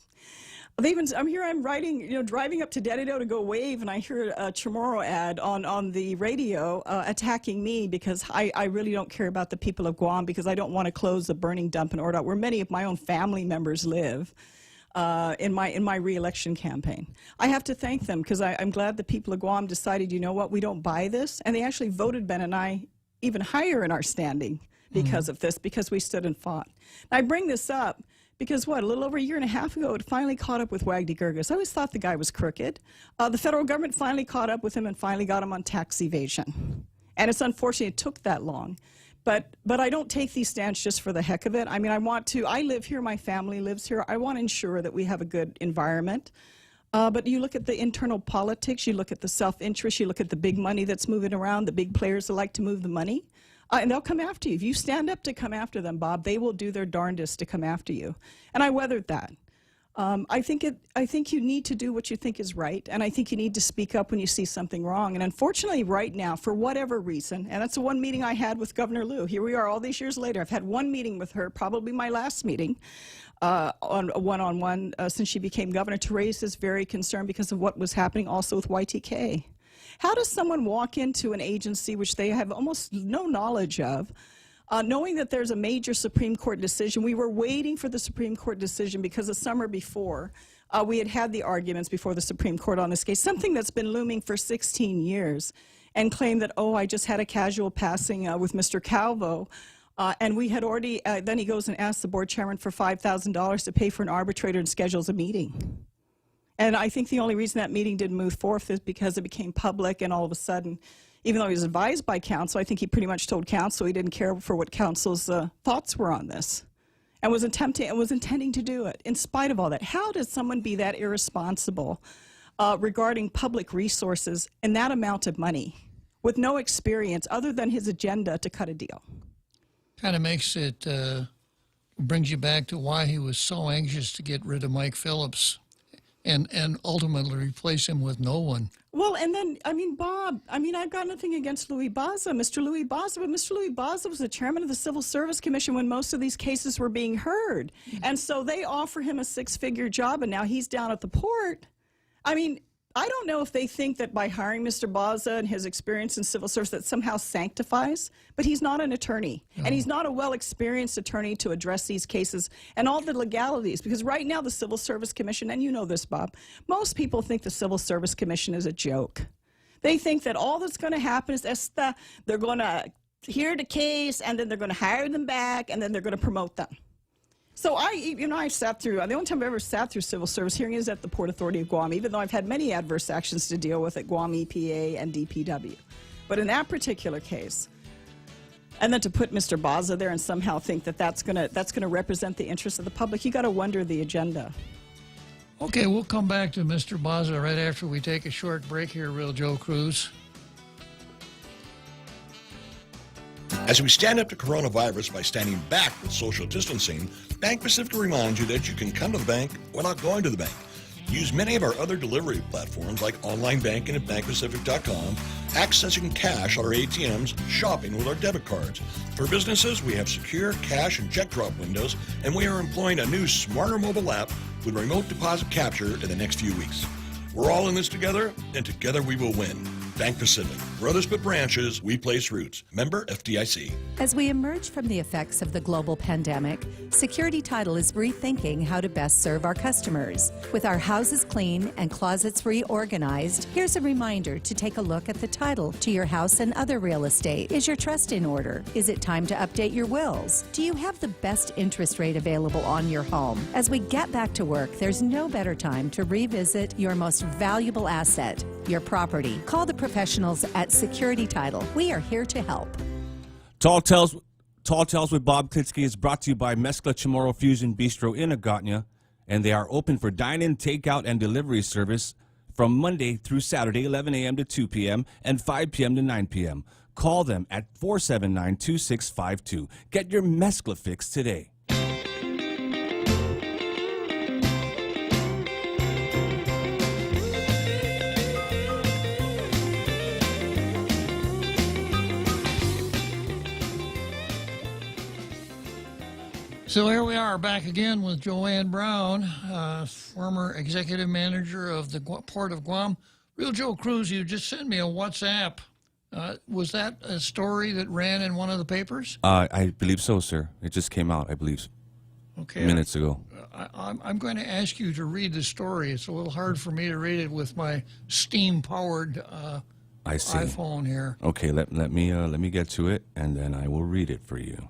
I'm writing, driving up to Dededo to go wave, and I hear a Chamorro ad on the radio attacking me because I really don't care about the people of Guam because I don't want to close the burning dump in ORDOT where many of my own family members live in my re-election campaign. I have to thank them because I'm glad the people of Guam decided, you know what, we don't buy this, and they actually voted Ben and I even higher in our standing because of this, because we stood and fought. And I bring this up because, a little over a year and a half ago, it finally caught up with Wagdy Gurgis. I always thought the guy was crooked. The federal government finally caught up with him and finally got him on tax evasion. And it's unfortunate it took that long. But I don't take these stands just for the heck of it. I mean, I live here, my family lives here. I want to ensure that we have a good environment. But you look at the internal politics, you look at the self-interest, you look at the big money that's moving around, the big players that like to move the money. And they'll come after you. If you stand up to come after them, Bob, they will do their darndest to come after you. And I weathered that. I think you need to do what you think is right, and I think you need to speak up when you see something wrong. And unfortunately, right now, for whatever reason, and that's the one meeting I had with Governor Liu. Here we are, all these years later. I've had one meeting with her, probably my last meeting, on one-on-one since she became governor, to raise this very concern because of what was happening also with YTK. How does someone walk into an agency which they have almost no knowledge of, knowing that there's a major Supreme Court decision? We were waiting for the Supreme Court decision because the summer before, we had the arguments before the Supreme Court on this case, something that's been looming for 16 years, and claimed that, oh, I just had a casual passing with Mr. Calvo. And we had already, then he goes and asks the board chairman for $5,000 to pay for an arbitrator and schedules a meeting. And I think the only reason that meeting didn't move forth is because it became public, and all of a sudden, even though he was advised by counsel, I think he pretty much told counsel he didn't care for what counsel's thoughts were on this, and was intending to do it in spite of all that. How does someone be that irresponsible regarding public resources and that amount of money with no experience other than his agenda to cut a deal? Kind of makes it, brings you back to why he was so anxious to get rid of Mike Phillips and ultimately replace him with no one. Well, and then, I mean, Bob, I've got nothing against Louis Baza, Mr. Louis Baza, but Mr. Louis Baza was the chairman of the Civil Service Commission when most of these cases were being heard. And so they offer him a six-figure job, and now he's down at the port. I mean, I don't know if they think that by hiring Mr. Baza and his experience in civil service that somehow sanctifies, but he's not an attorney, and he's not a well-experienced attorney to address these cases and all the legalities, because right now the Civil Service Commission, and you know this, Bob, most people think the Civil Service Commission is a joke. They think that all that's going to happen is they're going to hear the case, and then they're going to hire them back, and then they're going to promote them. So I sat through, the only time I've ever sat through civil service hearing is at the Port Authority of Guam, even though I've had many adverse actions to deal with at Guam EPA and DPW. But in that particular case, and then to put Mr. Baza there and somehow think that that's gonna represent the interests of the public, you got to wonder the agenda. Okay, we'll come back to Mr. Baza right after we take a short break here, Real Joe Cruz. As we stand up to coronavirus by standing back with social distancing, Bank Pacific reminds you that you can come to the bank without going to the bank. Use many of our other delivery platforms like online banking at bankpacific.com, accessing cash at our ATMs, shopping with our debit cards. For businesses, we have secure cash and check drop windows, and we are employing a new smarter mobile app with remote deposit capture in the next few weeks. We're all in this together, and together we will win. Bank Pacific. Brothers put branches, we place roots. Member FDIC. As we emerge from the effects of the global pandemic, Security Title is rethinking how to best serve our customers. With our houses clean and closets reorganized, here's a reminder to take a look at the title to your house and other real estate. Is your trust in order? Is it time to update your wills? Do you have the best interest rate available on your home? As we get back to work, there's no better time to revisit your most valuable asset, your property. Call the professionals at Security Title. We are here to help. Tall Tales with Bob Klitzkie is brought to you by Mezcla Chamorro Fusion Bistro in Agotna, and they are open for dine-in, takeout, and delivery service from Monday through Saturday, 11 a.m. to 2 p.m. and 5 p.m. to 9 p.m. Call them at 479-2652. Get your Mezcla fix today. So here we are back again with Joanne Brown, former executive manager of the Port of Guam. Real Joe Cruz, you just sent me a WhatsApp. Was that a story that ran in one of the papers? I believe so, sir. It just came out, I believe, minutes ago. I'm going to ask you to read the story. It's a little hard for me to read it with my steam-powered iPhone here. Okay, let me get to it, and then I will read it for you.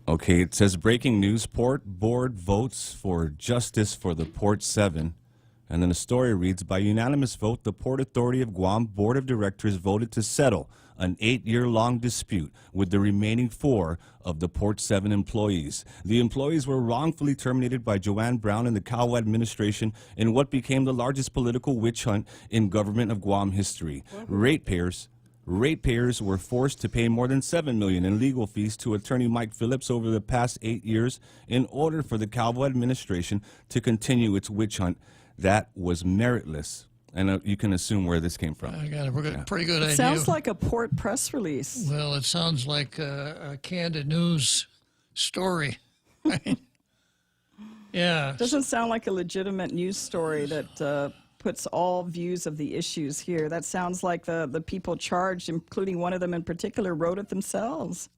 Okay, it says breaking news, Port Board votes for justice for the Port 7. And then the story reads, by unanimous vote, the Port Authority of Guam Board of Directors voted to settle an 8-year-long dispute with the remaining 4 of the Port 7 employees. The employees were wrongfully terminated by Joanne Brown and the Calvo administration in what became the largest political witch hunt in government of Guam history. Ratepayers Ratepayers were forced to pay more than $7 million in legal fees to attorney Mike Phillips over the past 8 years in order for the Calvo administration to continue its witch hunt that was meritless. And you can assume where this came from. I got a pretty good idea. Sounds like a Port press release. Well, it sounds like a Candid News story. Right? Yeah. Doesn't sound like a legitimate news story that puts all views of the issues here. That sounds like the people charged, including one of them in particular, wrote it themselves.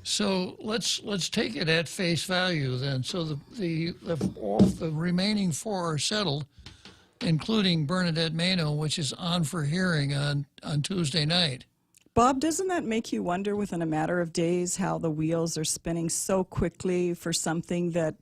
So let's take it at face value then. So all the remaining 4 are settled, including Bernadette Mano, which is on for hearing on Tuesday night. Bob, doesn't that make you wonder within a matter of days how the wheels are spinning so quickly for something that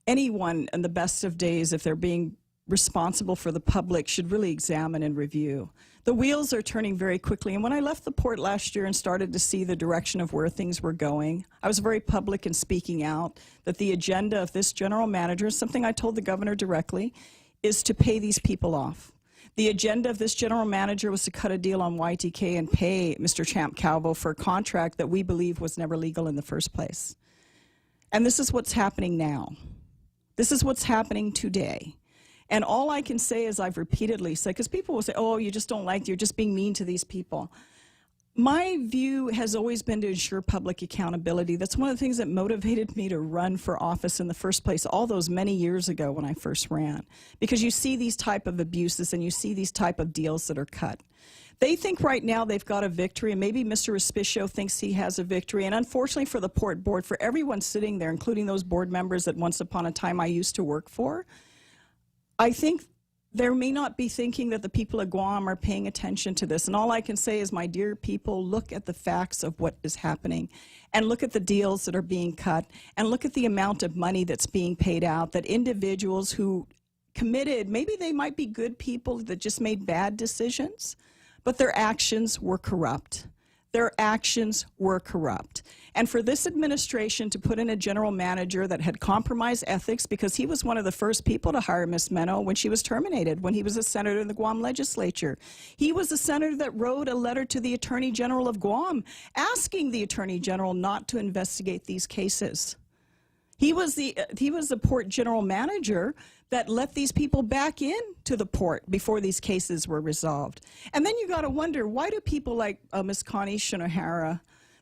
anyone in the best of days, if they're being responsible for the public, should really examine and review? The wheels are turning very quickly. And when I left the port last year and started to see the direction of where things were going, I was very public in speaking out that the agenda of this general manager, something I told the governor directly, is to pay these people off. The agenda of this general manager was to cut a deal on YTK and pay Mr. Champ Calvo for a contract that we believe was never legal in the first place. And this is what's happening now. This is what's happening today. And all I can say is I've repeatedly said, because people will say, oh, you just don't like, you're just being mean to these people. My view has always been to ensure public accountability. That's one of the things that motivated me to run for office in the first place all those many years ago when I first ran. Because you see these type of abuses and you see these type of deals that are cut. They think right now they've got a victory, and maybe Mr. Respicio thinks he has a victory. And unfortunately for the Port Board, for everyone sitting there, including those board members that once upon a time I used to work for, I think there may not be thinking that the people of Guam are paying attention to this. And all I can say is, my dear people, look at the facts of what is happening and look at the deals that are being cut and look at the amount of money that's being paid out, that individuals who committed, maybe they might be good people that just made bad decisions, but their actions were corrupt. Their actions were corrupt. And for this administration to put in a general manager that had compromised ethics, because he was one of the first people to hire Ms. Meno when she was terminated, when he was a senator in the Guam legislature. He was a senator that wrote a letter to the Attorney General of Guam asking the Attorney General not to investigate these cases. He was the port general manager that let these people back in to the port before these cases were resolved. And then you got to wonder, why do people like Ms. Connie Shinohara,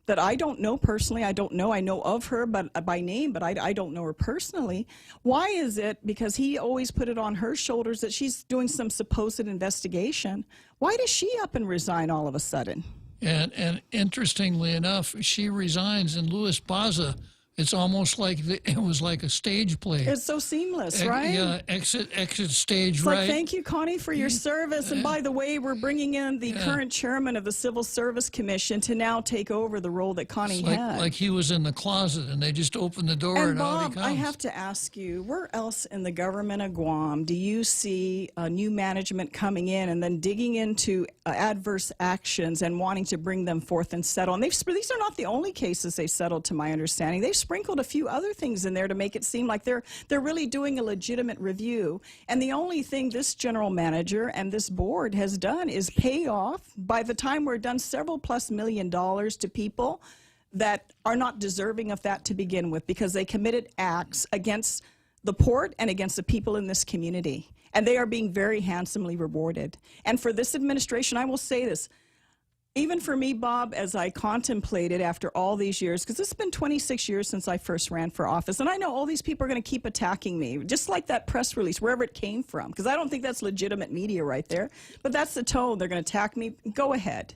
that I don't know personally, I know of her but by name, but I don't know her personally. Why is it, because he always put it on her shoulders that she's doing some supposed investigation, why does she up and resign all of a sudden? And interestingly enough, she resigns, and Louis Baza, it's almost like it was like a stage play. It's so seamless, right? Yeah, exit stage, it's right? Like, thank you, Connie, for your service. And by the way, we're bringing in the current chairman of the Civil Service Commission to now take over the role that Connie had. Like he was in the closet, and they just opened the door, and Bob, out he comes. I have to ask you, where else in the government of Guam do you see a new management coming in and then digging into adverse actions and wanting to bring them forth and settle? And these are not the only cases they settled, to my understanding. They've sprinkled a few other things in there to make it seem like they're really doing a legitimate review. And the only thing this general manager and this board has done is pay off, by the time we're done, several plus $1 million to people that are not deserving of that to begin with, because they committed acts against the port and against the people in this community. And they are being very handsomely rewarded. And for this administration, I will say this, even for me, Bob, as I contemplated after all these years, because it's been 26 years since I first ran for office, and I know all these people are going to keep attacking me, just like that press release, wherever it came from, because I don't think that's legitimate media right there, but that's the tone. They're going to attack me. Go ahead.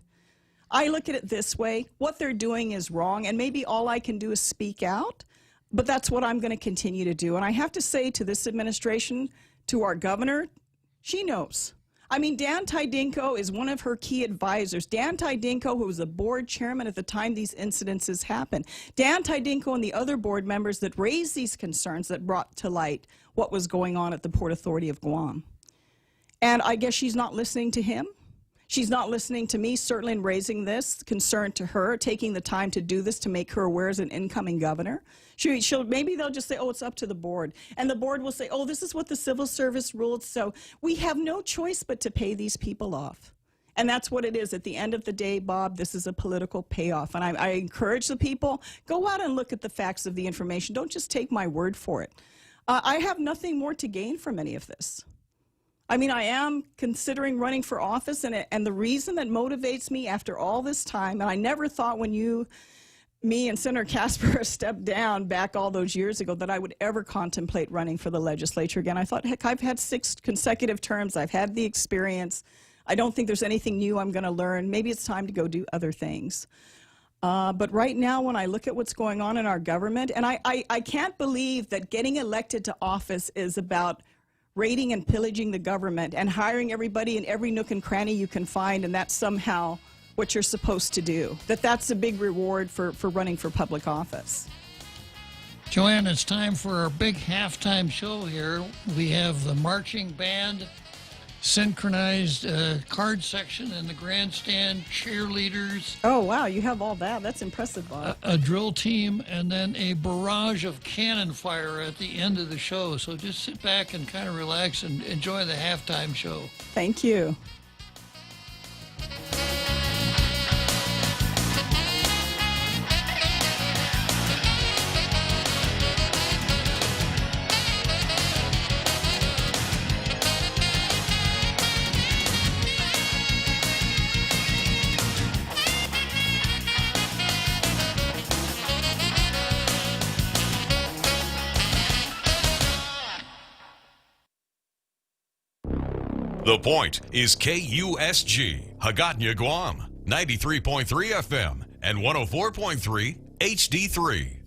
I look at it this way. What they're doing is wrong, and maybe all I can do is speak out, but that's what I'm going to continue to do. And I have to say to this administration, to our governor, she knows. I mean, Dan Tydinko is one of her key advisors. Dan Tydinko, who was the board chairman at the time these incidences happened. Dan Tydinko and the other board members that raised these concerns, that brought to light what was going on at the Port Authority of Guam. And I guess she's not listening to him. She's not listening to me, certainly, in raising this concern to her, taking the time to do this to make her aware as an incoming governor. Maybe they'll just say, oh, it's up to the board. And the board will say, oh, this is what the civil service ruled, so we have no choice but to pay these people off. And that's what it is. At the end of the day, Bob, this is a political payoff. And I encourage the people, go out and look at the facts of the information. Don't just take my word for it. I have nothing more to gain from any of this. I mean, I am considering running for office, and the reason that motivates me after all this time, and I never thought when me and Senator Casper stepped down back all those years ago that I would ever contemplate running for the legislature again. I thought, heck, I've had 6 consecutive terms. I've had the experience. I don't think there's anything new I'm going to learn. Maybe it's time to go do other things. But right now, when I look at what's going on in our government, and I can't believe that getting elected to office is about raiding and pillaging the government and hiring everybody in every nook and cranny you can find, and that's somehow what you're supposed to do. That's a big reward for running for public office. Joanne, it's time for our big halftime show here. We have the marching band, synchronized card section in the grandstand, cheerleaders. Oh, wow, you have all that. That's impressive, Bob. A drill team, and then a barrage of cannon fire at the end of the show. So just sit back and kind of relax and enjoy the halftime show. Thank you. The Point is KUSG, Hagåtña, Guam, 93.3 FM and 104.3 HD3.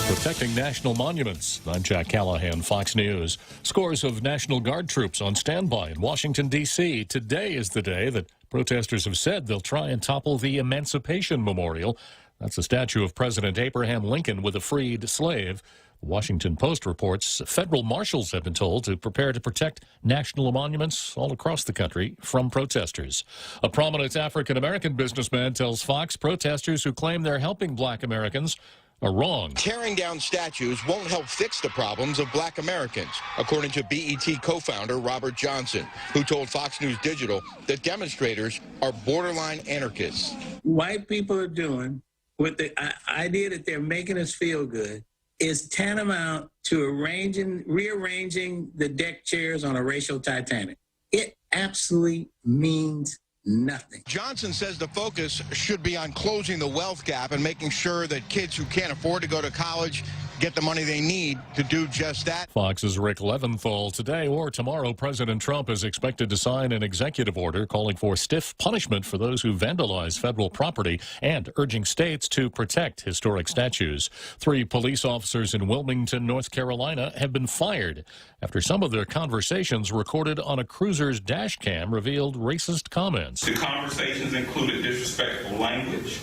Protecting national monuments. I'm Jack Callahan, Fox News. Scores of National Guard troops on standby in Washington, D.C. Today is the day that protesters have said they'll try and topple the Emancipation Memorial. That's a statue of President Abraham Lincoln with a freed slave. The Washington Post reports federal marshals have been told to prepare to protect national monuments all across the country from protesters. A prominent African-American businessman tells Fox protesters who claim they're helping black Americans are wrong. Tearing down statues won't help fix the problems of black Americans, according to BET co-founder Robert Johnson, who told Fox News Digital that demonstrators are borderline anarchists. White people are doing with the idea that they're making us feel good is tantamount to rearranging the deck chairs on a racial Titanic. It absolutely means nothing. Johnson says the focus should be on closing the wealth gap and making sure that kids who can't afford to go to college get the money they need to do just that. Fox's Rick Leventhal. Today or tomorrow, President Trump is expected to sign an executive order calling for stiff punishment for those who vandalize federal property and urging states to protect historic statues. 3 police officers in Wilmington, North Carolina have been fired after some of their conversations recorded on a cruiser's dash cam revealed racist comments. The conversations included disrespectful language,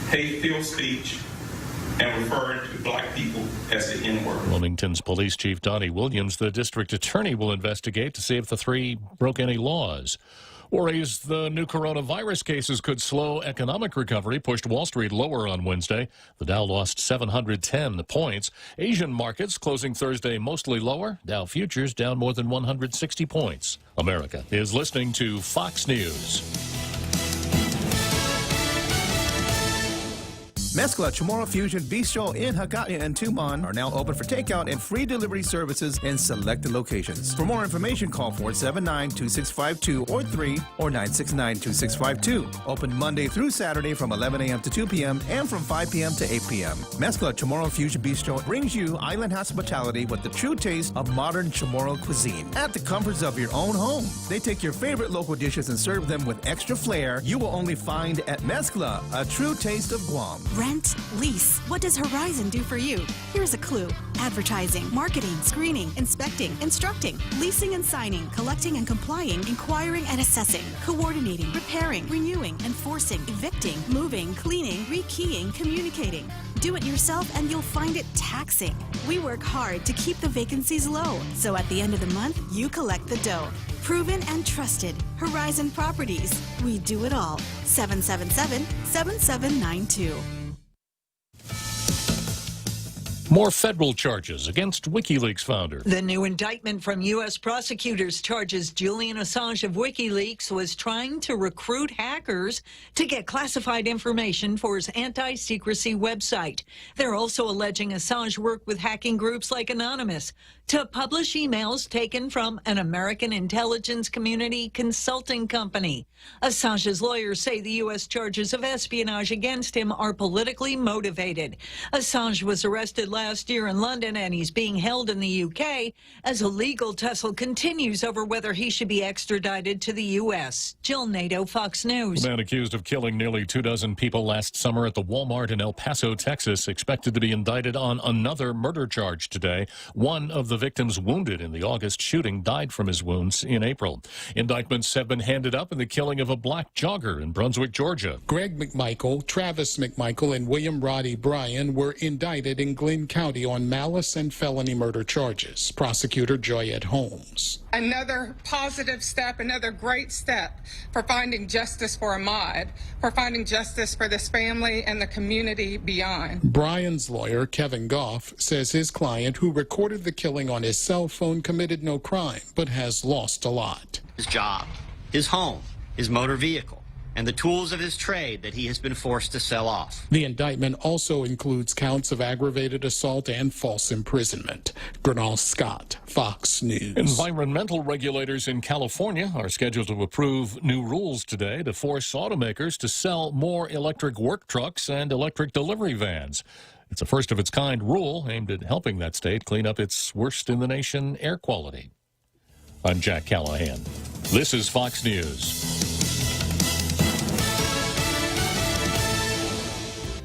hate-filled speech, and referring to black people as the N-word. Wilmington's Police Chief Donnie Williams, the district attorney, will investigate to see if the 3 broke any laws. Worries the new coronavirus cases could slow economic recovery pushed Wall Street lower on Wednesday. The Dow lost 710 points. Asian markets closing Thursday mostly lower. Dow futures down more than 160 points. America is listening to Fox News. Mezcla Chamorro Fusion Bistro in Hagåtña and Tumon are now open for takeout and free delivery services in selected locations. For more information, call 479-2652 or 3 or 969-2652. Open Monday through Saturday from 11 a.m. to 2 p.m. and from 5 p.m. to 8 p.m. Mezcla Chamorro Fusion Bistro brings you island hospitality with the true taste of modern Chamorro cuisine at the comforts of your own home. They take your favorite local dishes and serve them with extra flair you will only find at Mezcla, a true taste of Guam. Rent, lease. What does Horizon do for you? Here's a clue. Advertising, marketing, screening, inspecting, instructing, leasing and signing, collecting and complying, inquiring and assessing, coordinating, repairing, renewing, enforcing, evicting, moving, cleaning, rekeying, communicating. Do it yourself and you'll find it taxing. We work hard to keep the vacancies low, so at the end of the month, you collect the dough. Proven and trusted. Horizon Properties. We do it all. 777-7792. More federal charges against WikiLeaks founder. The new indictment from U.S. prosecutors charges Julian Assange of WikiLeaks was trying to recruit hackers to get classified information for his anti-secrecy website. They're also alleging Assange worked with hacking groups like Anonymous to publish emails taken from an American intelligence community consulting company. Assange's lawyers say the U.S. charges of espionage against him are politically motivated. Assange was arrested last year in London, and he's being held in the U.K. as a legal tussle continues over whether he should be extradited to the U.S. Jill Nato, Fox News. The man accused of killing nearly 24 people last summer at the Walmart in El Paso, Texas, expected to be indicted on another murder charge today. One of the victims wounded in the August shooting died from his wounds in April. Indictments have been handed up in the killing of a black jogger in Brunswick, Georgia. Greg McMichael, Travis McMichael, and William Roddy Bryan were indicted in Glynn County on malice and felony murder charges. Prosecutor Joyette Holmes. Another positive step, another great step for finding justice for Ahmaud, for finding justice for this family and the community beyond. Bryan's lawyer, Kevin Goff, says his client, who recorded the killing on his cell phone, committed no crime, but has lost a lot. His job, his home, his motor vehicle, and the tools of his trade that he has been forced to sell off. The indictment also includes counts of aggravated assault and false imprisonment. Gernal Scott, Fox News. Environmental regulators in California are scheduled to approve new rules today to force automakers to sell more electric work trucks and electric delivery vans. It's a first-of-its-kind rule aimed at helping that state clean up its worst-in-the-nation air quality. I'm Jack Callahan. This is Fox News.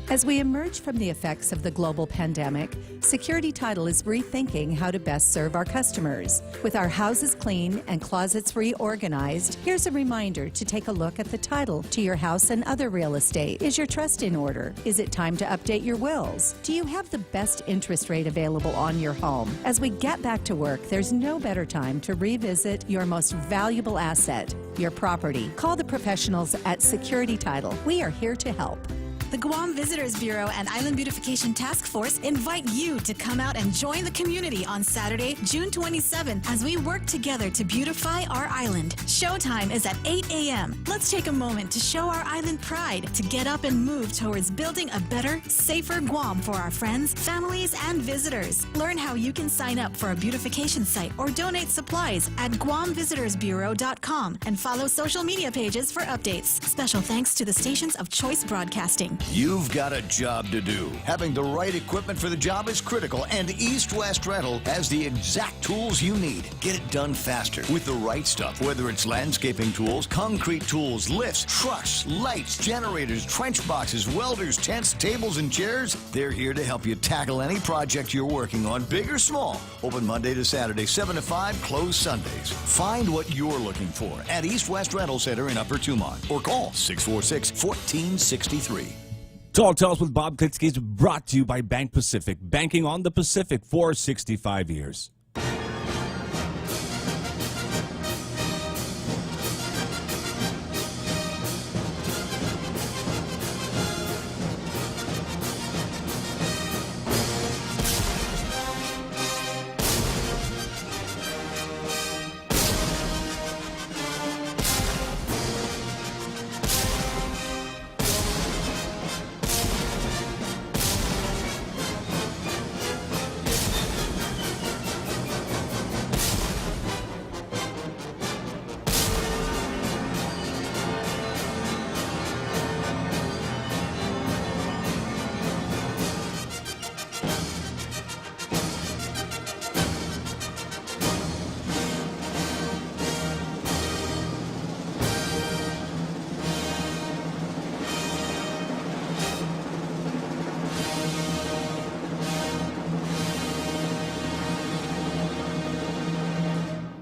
As we emerge from the effects of the global pandemic, Security Title is rethinking how to best serve our customers. With our houses clean and closets reorganized, here's a reminder to take a look at the title to your house and other real estate. Is your trust in order? Is it time to update your wills? Do you have the best interest rate available on your home? As we get back to work, there's no better time to revisit your most valuable asset, your property. Call the professionals at Security Title. We are here to help. The Guam Visitors Bureau and Island Beautification Task Force invite you to come out and join the community on Saturday, June 27th, as we work together to beautify our island. Showtime is at 8 a.m. Let's take a moment to show our island pride, to get up and move towards building a better, safer Guam for our friends, families, and visitors. Learn how you can sign up for a beautification site or donate supplies at GuamVisitorsBureau.com and follow social media pages for updates. Special thanks to the stations of Choice Broadcasting. You've got a job to do. Having the right equipment for the job is critical, and East West Rental has the exact tools you need. Get it done faster with the right stuff, whether it's landscaping tools, concrete tools, lifts, trucks, lights, generators, trench boxes, welders, tents, tables, and chairs. They're here to help you tackle any project you're working on, big or small. Open Monday to Saturday, 7 to 5, closed Sundays. Find what you're looking for at East West Rental Center in Upper Tumont or call 646-1463. Tall Tales with Bob Klitzkie is brought to you by Bank Pacific, banking on the Pacific for 65 years.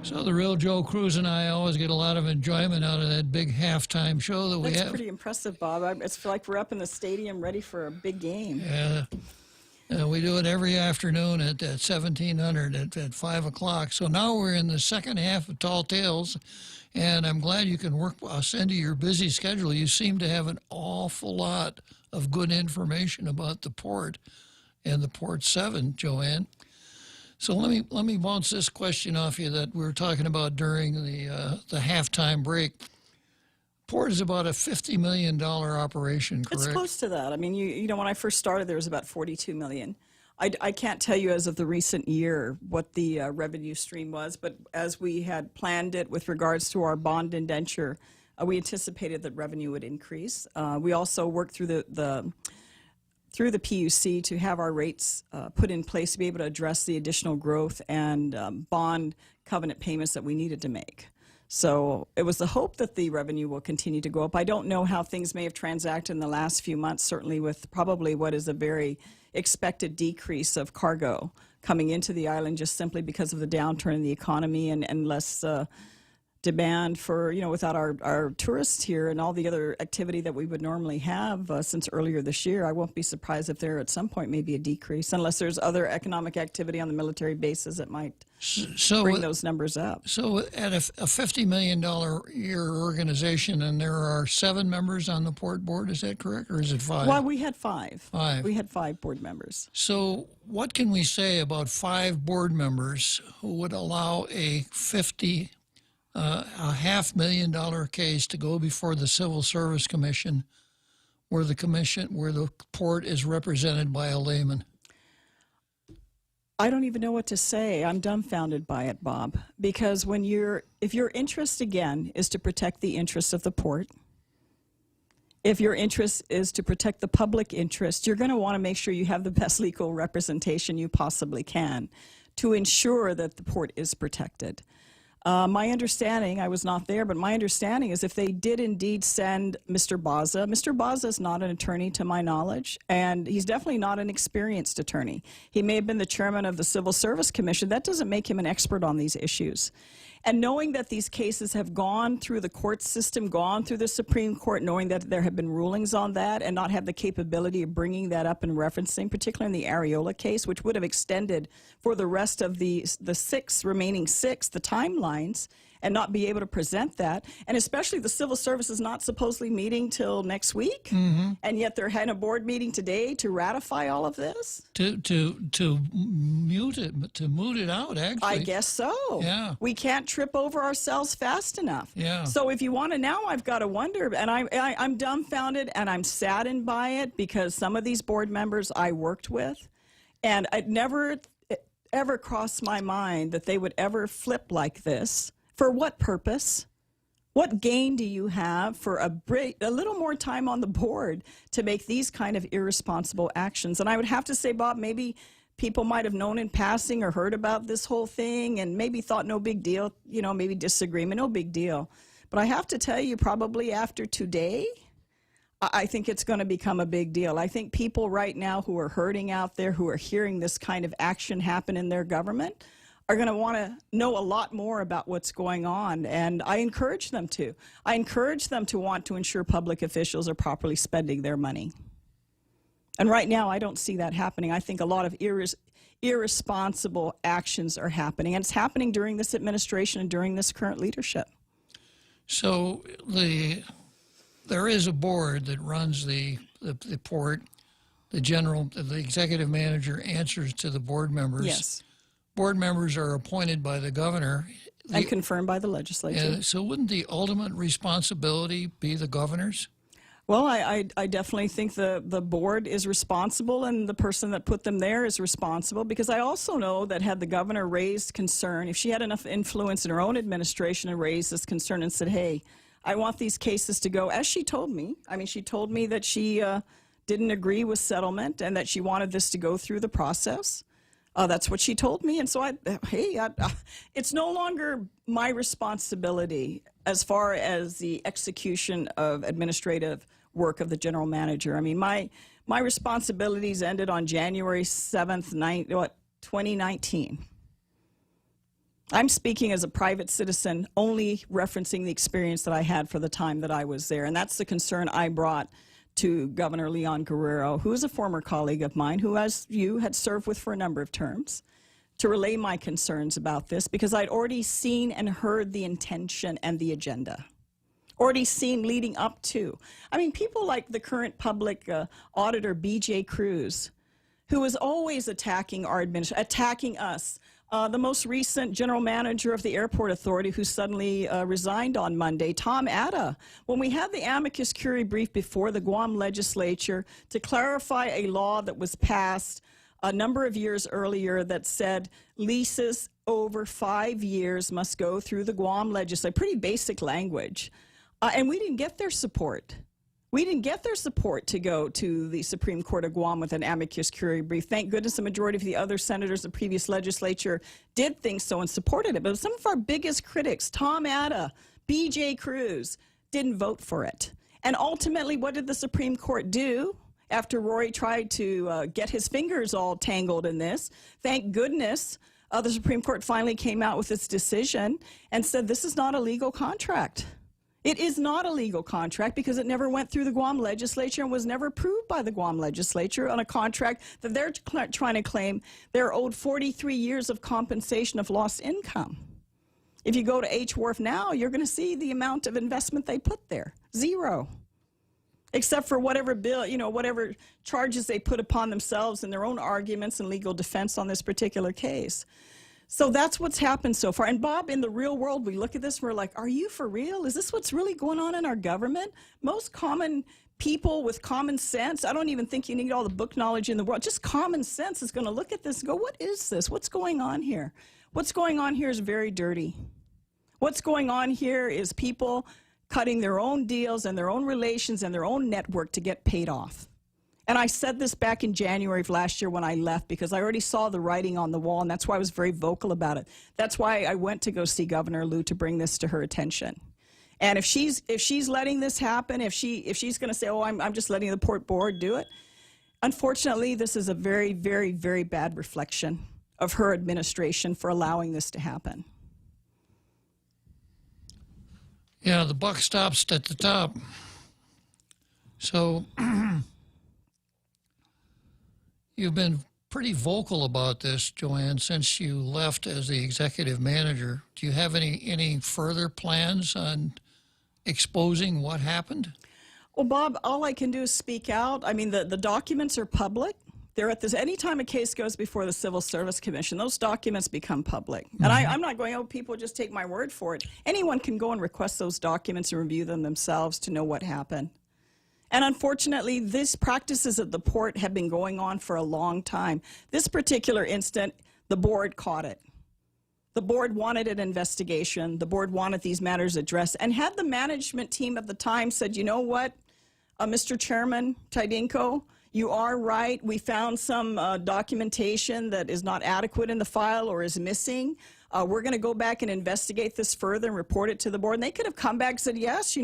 So the real Joe Cruz and I always get a lot of enjoyment out of that big halftime show that we That's have. pretty impressive, Bob. It's like we're up in the stadium ready for a big game. Yeah. We do it every afternoon at 1700 at 5 o'clock. So now we're in the second half of Tall Tales, and I'm glad you can work us into your busy schedule. You seem to have an awful lot of good information about the port. and the Port 7, Joanne. So let me bounce this question off you that we were talking about during the halftime break. Port is about a $50 million operation, correct? It's close to that. I mean, you know, when I first started, there was about $42 million. I can't tell you as of the recent year what the revenue stream was, but as we had planned it with regards to our bond indenture, we anticipated that revenue would increase. We also worked through the PUC to have our rates put in place to be able to address the additional growth and bond covenant payments that we needed to make. So it was the hope that the revenue will continue to go up. I don't know how things may have transacted in the last few months, certainly with probably what is a very expected decrease of cargo coming into the island just simply because of the downturn in the economy and less demand for, you know, without our tourists here and all the other activity that we would normally have since earlier this year. I won't be surprised if there at some point may be a decrease, unless there's other economic activity on the military bases that might bring those numbers up. So at a $50 million a year organization, and there are 7 members on the port board, is that correct, or is it 5? Well, we had 5. 5. We had 5 board members. So what can we say about 5 board members who would allow a $500,000 case to go before the Civil Service Commission, where the port is represented by a layman? I don't even know what to say. I'm dumbfounded by it, Bob, because if your interest again is to protect the interests of the port, if your interest is to protect the public interest, you're going to want to make sure you have the best legal representation you possibly can to ensure that the port is protected. My understanding, I was not there, but my understanding is if they did indeed send Mr. Baza is not an attorney to my knowledge, and he's definitely not an experienced attorney. He may have been the chairman of the Civil Service Commission. That doesn't make him an expert on these issues. And knowing that these cases have gone through the court system, gone through the Supreme Court, knowing that there have been rulings on that and not have the capability of bringing that up and referencing, particularly in the Areola case, which would have extended for the rest of the remaining six, the timelines, and not be able to present that. And especially the Civil Service is not supposedly meeting till next week, and yet they're having a board meeting today to ratify all of this? To moot it out, actually. I guess so. Yeah. We can't trip over ourselves fast enough. Yeah. So if you want to, now I've got to wonder, and I'm dumbfounded and I'm saddened by it, because some of these board members I worked with, and it never ever crossed my mind that they would ever flip like this. For what purpose? What gain do you have for a little more time on the board to make these kind of irresponsible actions? And I would have to say, Bob, maybe people might have known in passing or heard about this whole thing and maybe thought no big deal, you know, maybe disagreement, no big deal. But I have to tell you, probably after today, I think it's going to become a big deal. I think people right now who are hurting out there, who are hearing this kind of action happen in their government, are going to want to know a lot more about what's going on, and I encourage them to. I encourage them to want to ensure public officials are properly spending their money. And right now, I don't see that happening. I think a lot of irresponsible actions are happening, and it's happening during this administration and during this current leadership. So there is a board that runs the port. The executive manager answers to the board members. Yes. Board members are appointed by the governor. And confirmed by the legislature. So wouldn't the ultimate responsibility be the governor's? Well, I definitely think the board is responsible, and the person that put them there is responsible, because I also know that had the governor raised concern, if she had enough influence in her own administration and raised this concern and said, hey, I want these cases to go, as she told me. I mean, she told me that she didn't agree with settlement and that she wanted this to go through the process. That's what she told me, and so it's no longer my responsibility as far as the execution of administrative work of the general manager. I mean, my responsibilities ended on January 7th, 2019. I'm speaking as a private citizen, only referencing the experience that I had for the time that I was there, and that's the concern I brought to Governor Leon Guerrero, who is a former colleague of mine, who, as you, had served with for a number of terms, to relay my concerns about this, because I'd already seen and heard the intention and the agenda. Already seen leading up to. I mean, people like the current public auditor, B.J. Cruz, who is always attacking our administration, attacking us. The most recent general manager of the airport authority who suddenly resigned on Monday, Tom Atta. When we had the amicus curiae brief before the Guam legislature to clarify a law that was passed a number of years earlier that said leases over 5 years must go through the Guam legislature, pretty basic language. And we didn't get their support. We didn't get their support to go to the Supreme Court of Guam with an amicus curiae brief. Thank goodness the majority of the other senators in the previous legislature did think so and supported it. But some of our biggest critics, Tom Atta, B.J. Cruz, didn't vote for it. And ultimately, what did the Supreme Court do after Rory tried to get his fingers all tangled in this? Thank goodness the Supreme Court finally came out with its decision and said this is not a legal contract. It is not a legal contract because it never went through the Guam legislature and was never approved by the Guam legislature on a contract that they're trying to claim they're owed 43 years of compensation of lost income. If you go to H. Wharf now, you're going to see the amount of investment they put there. Zero. Except for whatever bill, whatever charges they put upon themselves in their own arguments and legal defense on this particular case. So that's what's happened so far. And Bob, in the real world, we look at this, we're like, are you for real? Is this what's really going on in our government? Most common people with common sense, I don't even think you need all the book knowledge in the world, just common sense is going to look at this and go, what is this? What's going on here? What's going on here is very dirty. What's going on here is people cutting their own deals and their own relations and their own network to get paid off. And I said this back in January of last year when I left because I already saw the writing on the wall, and that's why I was very vocal about it. That's why I went to go see Governor Liu to bring this to her attention. And if she's letting this happen, if she's going to say, oh, I'm just letting the port board do it, unfortunately, this is a very, very, very bad reflection of her administration for allowing this to happen. Yeah, the buck stops at the top. So you've been pretty vocal about this, Joanne, since you left as the executive manager. Do you have any further plans on exposing what happened? Well, Bob, all I can do is speak out. I mean, the documents are public. They're at this. Anytime a case goes before the Civil Service Commission, those documents become public. And I'm not going, oh, people just take my word for it. Anyone can go and request those documents and review them themselves to know what happened. And unfortunately, these practices at the port have been going on for a long time. This particular incident, the board caught it. The board wanted an investigation. The board wanted these matters addressed. And had the management team at the time said, you know what, Mr. Chairman Tidinko, you are right. We found some documentation that is not adequate in the file or is missing. We're going to go back and investigate this further and report it to the board. And they could have come back and said, yes,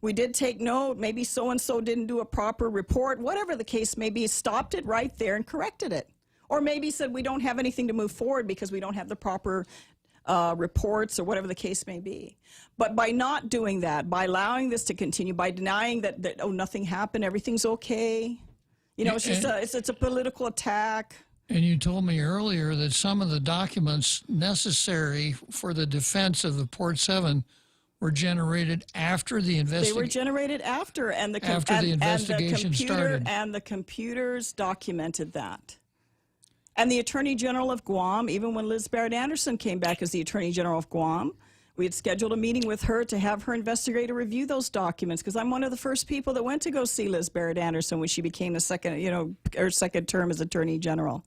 we did take note. Maybe so-and-so didn't do a proper report. Whatever the case may be, stopped it right there and corrected it. Or maybe said we don't have anything to move forward because we don't have the proper reports or whatever the case may be. But by not doing that, by allowing this to continue, by denying that oh, nothing happened, everything's okay, it's just it's a political attack. And you told me earlier that some of the documents necessary for the defense of the Port 7 were generated after the investigation. They were generated after, and the investigation started. And the computers documented that. And the Attorney General of Guam, even when Liz Barrett Anderson came back as the Attorney General of Guam, we had scheduled a meeting with her to have her investigator review those documents, because I'm one of the first people that went to go see Liz Barrett Anderson when she became her second term as Attorney General.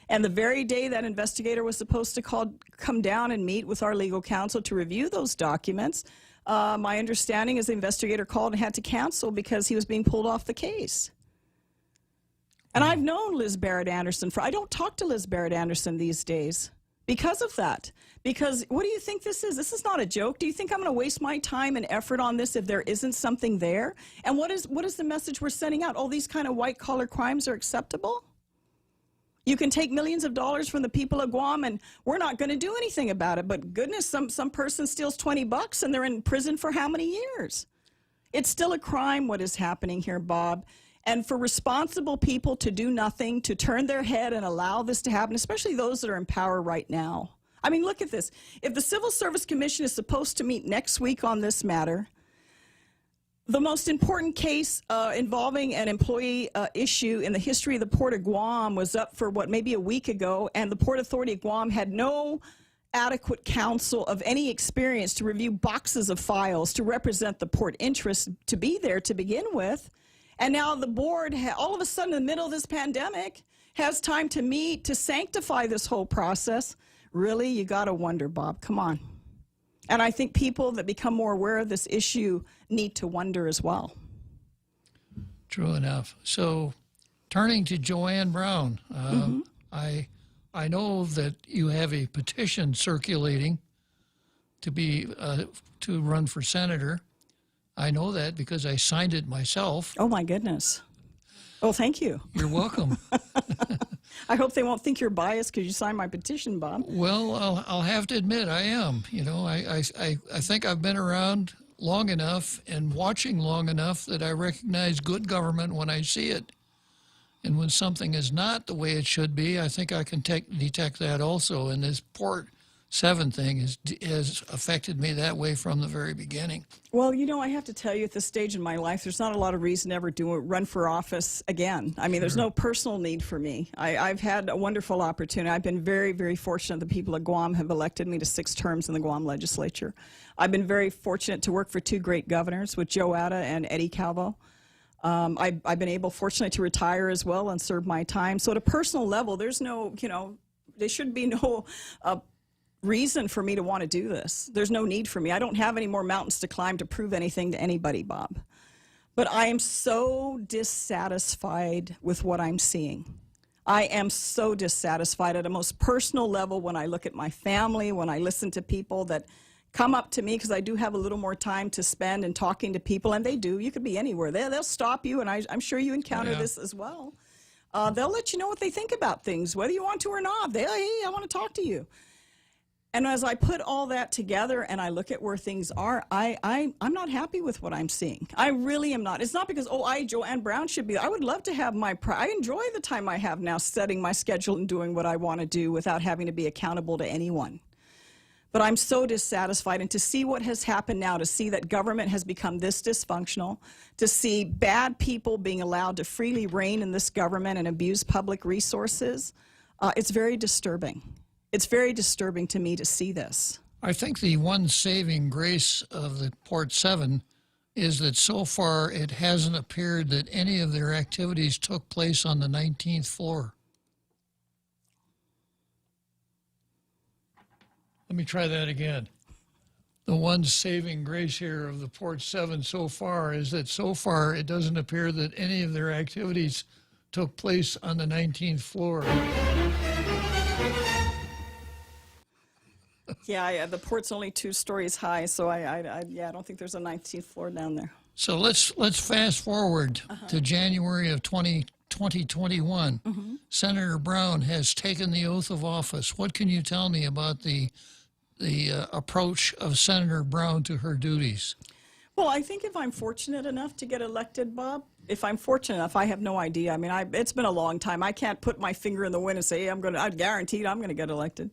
And the very day that investigator was supposed to come down and meet with our legal counsel to review those documents, my understanding is the investigator called and had to cancel because he was being pulled off the case. And I've known Liz Barrett Anderson I don't talk to Liz Barrett Anderson these days because of that. Because what do you think this is? This is not a joke. Do you think I'm going to waste my time and effort on this if there isn't something there? And what is the message we're sending out? Oh, these kind of white-collar crimes are acceptable? You can take millions of dollars from the people of Guam and we're not going to do anything about it. But goodness, some person steals $20 and they're in prison for how many years? It's still a crime what is happening here, Bob. And for responsible people to do nothing, to turn their head and allow this to happen, especially those that are in power right now. I mean, look at this. If the Civil Service Commission is supposed to meet next week on this matter, The most important case involving an employee issue in the history of the Port of Guam was up for maybe a week ago, and the Port Authority of Guam had no adequate counsel of any experience to review boxes of files to represent the port interest to be there to begin with. And now the board, all of a sudden in the middle of this pandemic, has time to meet to sanctify this whole process. Really, you got to wonder, Bob. Come on. And I think people that become more aware of this issue need to wonder as well. True enough. So, turning to Joanne Brown, I know that you have a petition circulating to run for senator. I know that because I signed it myself. Oh my goodness! Oh, thank you. You're welcome. I hope they won't think you're biased because you signed my petition, Bob. Well, I'll have to admit I am. You know, I think I've been around long enough and watching long enough that I recognize good government when I see it. And when something is not the way it should be, I think I can detect that also. And this Port 7 thing has affected me that way from the very beginning. Well, you know, I have to tell you, at this stage in my life, there's not a lot of reason to ever run for office again. I mean, there's no personal need for me. I've had a wonderful opportunity. I've been very, very fortunate. The people of Guam have elected me to 6 terms in the Guam legislature. I've been very fortunate to work for 2 great governors with Joe Atta and Eddie Calvo. I've been fortunately to retire as well and serve my time. So at a personal level, there's no, there should be no reason for me to want to do this. There's no need for me. I don't have any more mountains to climb to prove anything to anybody, Bob. But I am so dissatisfied with what I'm seeing. I am so dissatisfied at a most personal level when I look at my family, when I listen to people that come up to me, because I do have a little more time to spend in talking to people, and they do. You could be anywhere. They'll stop you, and I'm sure you encounter this as well. They'll let you know what they think about things, whether you want to or not. Hey, I want to talk to you. And as I put all that together and I look at where things are, I'm not happy with what I'm seeing. I really am not. It's not because, Joanne Brown should be. I would love to have I enjoy the time I have now setting my schedule and doing what I want to do without having to be accountable to anyone. But I'm so dissatisfied, and to see what has happened now, to see that government has become this dysfunctional, to see bad people being allowed to freely reign in this government and abuse public resources, it's very disturbing. It's very disturbing to me to see this. I think the one saving grace of the Port 7 is that so far it hasn't appeared that any of their activities took place on the 19th floor. Let me try that again. The one saving grace here of the Port 7 so far is that so far it doesn't appear that any of their activities took place on the 19th floor. Yeah, the port's only 2 stories high, so I don't think there's a 19th floor down there. So let's fast forward to January of 2021. Senator Brown has taken the oath of office. What can you tell me about the approach of Senator Brown to her duties? Well, I think if I'm fortunate enough to get elected, Bob, if I'm fortunate enough, I have no idea. I mean, it's been a long time. I can't put my finger in the wind and say, I'm guaranteed I'm going to get elected.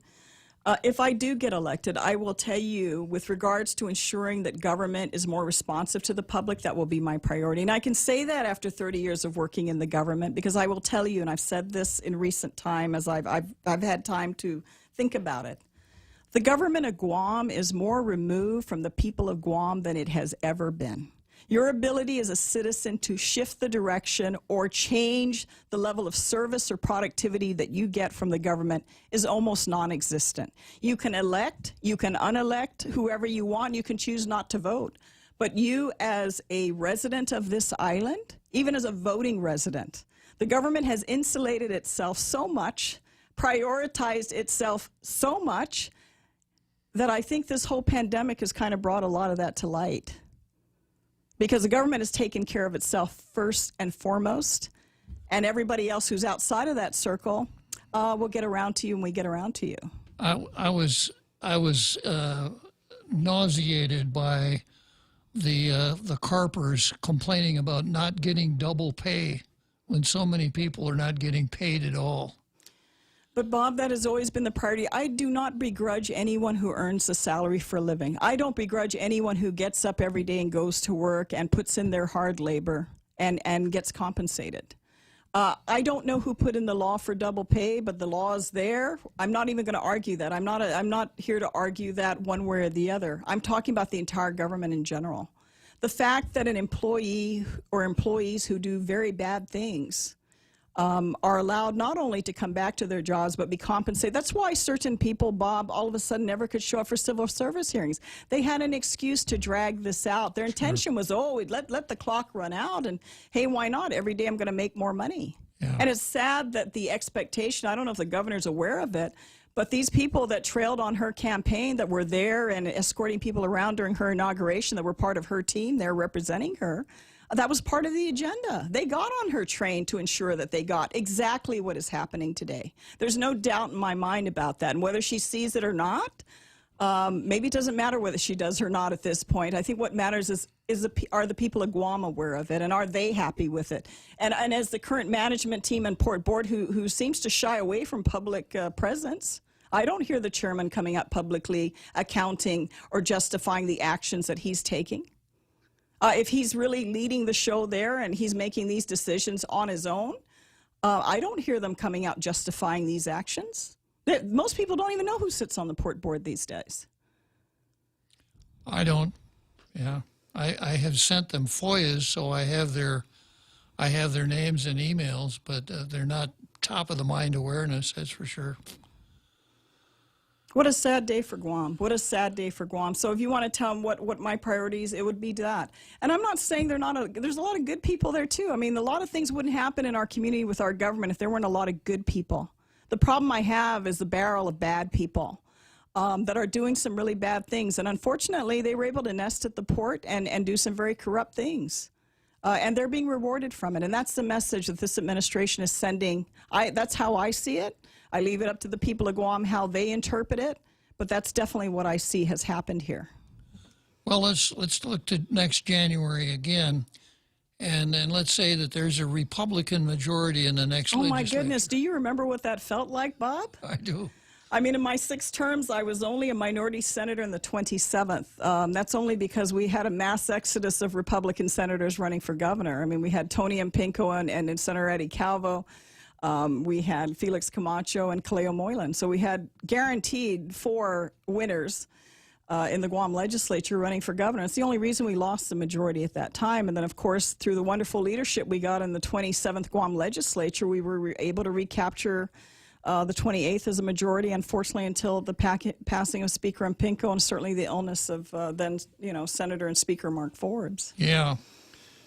If I do get elected, I will tell you, with regards to ensuring that government is more responsive to the public, that will be my priority. And I can say that after 30 years of working in the government, because I will tell you, and I've said this in recent time as I've had time to think about it, the government of Guam is more removed from the people of Guam than it has ever been. Your ability as a citizen to shift the direction or change the level of service or productivity that you get from the government is almost non-existent. You can elect, you can unelect whoever you want, you can choose not to vote. But you, as a resident of this island, even as a voting resident, the government has insulated itself so much, prioritized itself so much, that I think this whole pandemic has kind of brought a lot of that to light. Because the government has taken care of itself first and foremost, and everybody else who's outside of that circle will get around to you when we get around to you. I was nauseated by the carpers complaining about not getting double pay when so many people are not getting paid at all. But Bob, that has always been the priority. I do not begrudge anyone who earns a salary for a living. I don't begrudge anyone who gets up every day and goes to work and puts in their hard labor and gets compensated. I don't know who put in the law for double pay, but the law is there. I'm not even going to argue that. I'm not here to argue that one way or the other. I'm talking about the entire government in general. The fact that an employee or employees who do very bad things are allowed not only to come back to their jobs, but be compensated. That's why certain people, Bob, all of a sudden never could show up for civil service hearings. They had an excuse to drag this out. Their intention was, we'd let the clock run out, and hey, why not? Every day I'm going to make more money. Yeah. And it's sad that the expectation, I don't know if the governor's aware of it, but these people that trailed on her campaign, that were there and escorting people around during her inauguration, that were part of her team, they're representing her, that was part of the agenda. They got on her train to ensure that they got exactly what is happening today. There's no doubt in my mind about that. And whether she sees it or not, maybe it doesn't matter whether she does or not at this point. I think what matters are the people of Guam aware of it, and are they happy with it? And as the current management team and port board who seems to shy away from public presence, I don't hear the chairman coming up publicly accounting or justifying the actions that he's taking. If he's really leading the show there and he's making these decisions on his own, I don't hear them coming out justifying these actions. Most people don't even know who sits on the port board these days. I don't. Yeah, I have sent them FOIAs, so I have their names and emails, but they're not top of the mind awareness. That's for sure. What a sad day for Guam. What a sad day for Guam. So if you want to tell them what my priorities, it would be that. And I'm not saying there's a lot of good people there too. I mean, a lot of things wouldn't happen in our community with our government if there weren't a lot of good people. The problem I have is the barrel of bad people that are doing some really bad things. And unfortunately, they were able to nest at the port and do some very corrupt things. And they're being rewarded from it. And that's the message that this administration is sending. That's how I see it. I leave it up to the people of Guam how they interpret it, but that's definitely what I see has happened here. Well, let's look to next January again, and then let's say that there's a Republican majority in the next legislature. Oh, my goodness. Do you remember what that felt like, Bob? I do. I mean, in my 6 terms, I was only a minority senator in the 27th. That's only because we had a mass exodus of Republican senators running for governor. I mean, we had Tony M. Pinko and Senator Eddie Calvo. We had Felix Camacho and Kaleo Moylan. So we had guaranteed 4 winners in the Guam legislature running for governor. It's the only reason we lost the majority at that time. And then, of course, through the wonderful leadership we got in the 27th Guam legislature, we were able to recapture the 28th as a majority, unfortunately, until the passing of Speaker M. Pinko and certainly the illness of then, Senator and Speaker Mark Forbes. Yeah.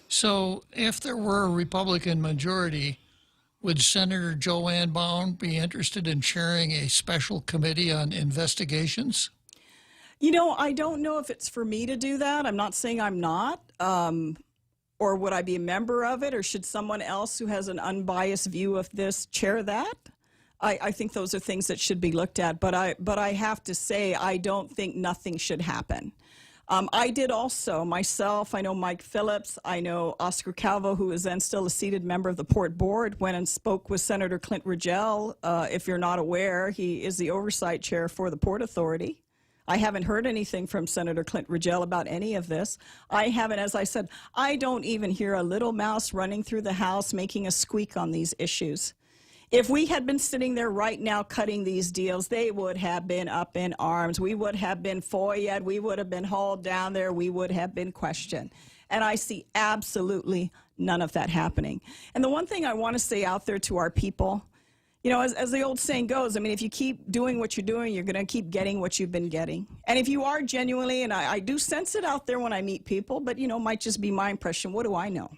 So if there were a Republican majority, would Senator Joanne Bound be interested in chairing a special committee on investigations? I don't know if it's for me to do that. I'm not saying I'm not. Or would I be a member of it? Or should someone else who has an unbiased view of this chair that? I think those are things that should be looked at. But I have to say, I don't think nothing should happen. I did also, myself, I know Mike Phillips, I know Oscar Calvo, who is then still a seated member of the Port Board, went and spoke with Senator Clint Rigel. If you're not aware, he is the oversight chair for the Port Authority. I haven't heard anything from Senator Clint Rigel about any of this. I haven't, as I said, I don't even hear a little mouse running through the house making a squeak on these issues. If we had been sitting there right now cutting these deals, they would have been up in arms. We would have been FOIA'd. We would have been hauled down there. We would have been questioned. And I see absolutely none of that happening. And the one thing I want to say out there to our people, as the old saying goes, I mean, if you keep doing what you're doing, you're going to keep getting what you've been getting. And if you are genuinely, and I do sense it out there when I meet people, but, might just be my impression. What do I know?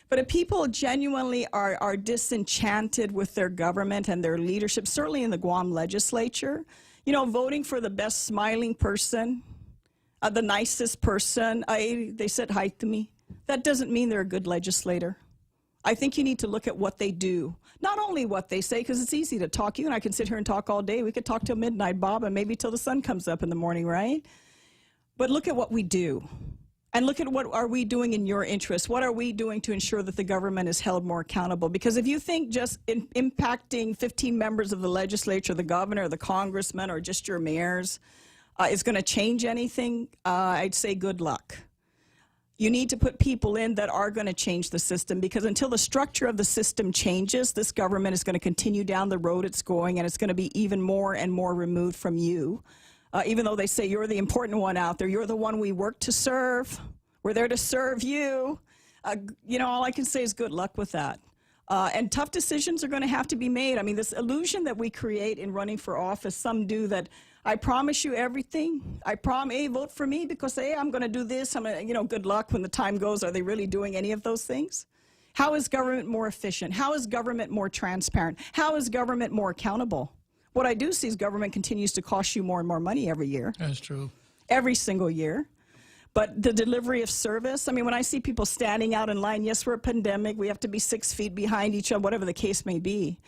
But if people genuinely are disenchanted with their government and their leadership, certainly in the Guam legislature, voting for the best smiling person, the nicest person, they said hi to me, that doesn't mean they're a good legislator. I think you need to look at what they do, not only what they say, because it's easy to talk. You and I can sit here and talk all day. We could talk till midnight, Bob, and maybe till the sun comes up in the morning, right? But look at what we do. and look at what are we doing in your interest. What are we doing to ensure that the government is held more accountable? Because if you think just impacting 15 members of the legislature, the governor, the congressman, or just your mayors is going to change anything, I'd say good luck. You need to put people in that are going to change the system, because until the structure of the system changes, this government is going to continue down the road it's going, and it's going to be even more and more removed from you. Even though they say you're the important one out there, you're the one we work to serve. We're there to serve you. All I can say is good luck with that. And tough decisions are going to have to be made. I mean, this illusion that we create in running for office, some do, that I promise you everything. Hey, vote for me because, hey, I'm going to do this. I'm going to, good luck when the time goes. Are they really doing any of those things? How is government more efficient? How is government more transparent? How is government more accountable? What I do see is government continues to cost you more and more money every year. That's true. Every single year. But the delivery of service, I mean, when I see people standing out in line, yes, we're a pandemic, we have to be 6 feet behind each other, whatever the case may be.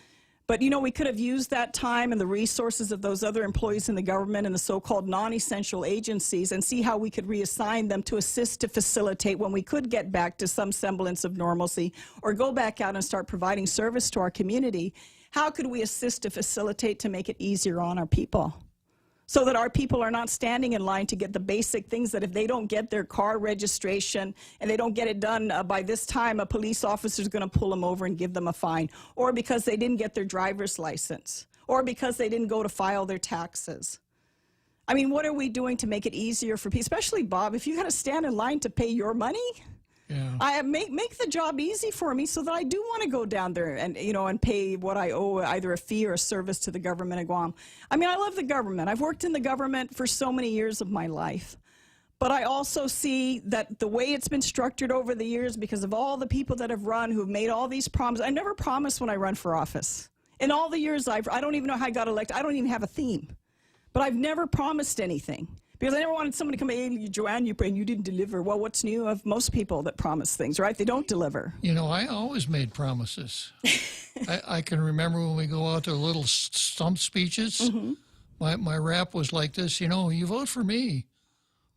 But, we could have used that time and the resources of those other employees in the government and the so-called non-essential agencies and see how we could reassign them to assist to facilitate when we could get back to some semblance of normalcy or go back out and start providing service to our community. How could we assist to facilitate to make it easier on our people? So that our people are not standing in line to get the basic things that if they don't get their car registration and they don't get it done by this time, a police officer is going to pull them over and give them a fine. Or because they didn't get their driver's license. Or because they didn't go to file their taxes. I mean, what are we doing to make it easier for people? Especially, Bob, if you got to stand in line to pay your money, I make the job easy for me so that I do want to go down there and and pay what I owe, either a fee or a service to the government of Guam. I mean, I love the government. I've worked in the government for so many years of my life. But I also see that the way it's been structured over the years, because of all the people that have run who've made all these promises. I never promised when I run for office. In all the years I don't even know how I got elected. I don't even have a theme. But I've never promised anything. Because I never wanted someone to come, hey, Joanne, you didn't deliver. Well, what's new of most people that promise things, right? They don't deliver. I always made promises. I can remember when we go out to little stump speeches. Mm-hmm. My rap was like this, you vote for me,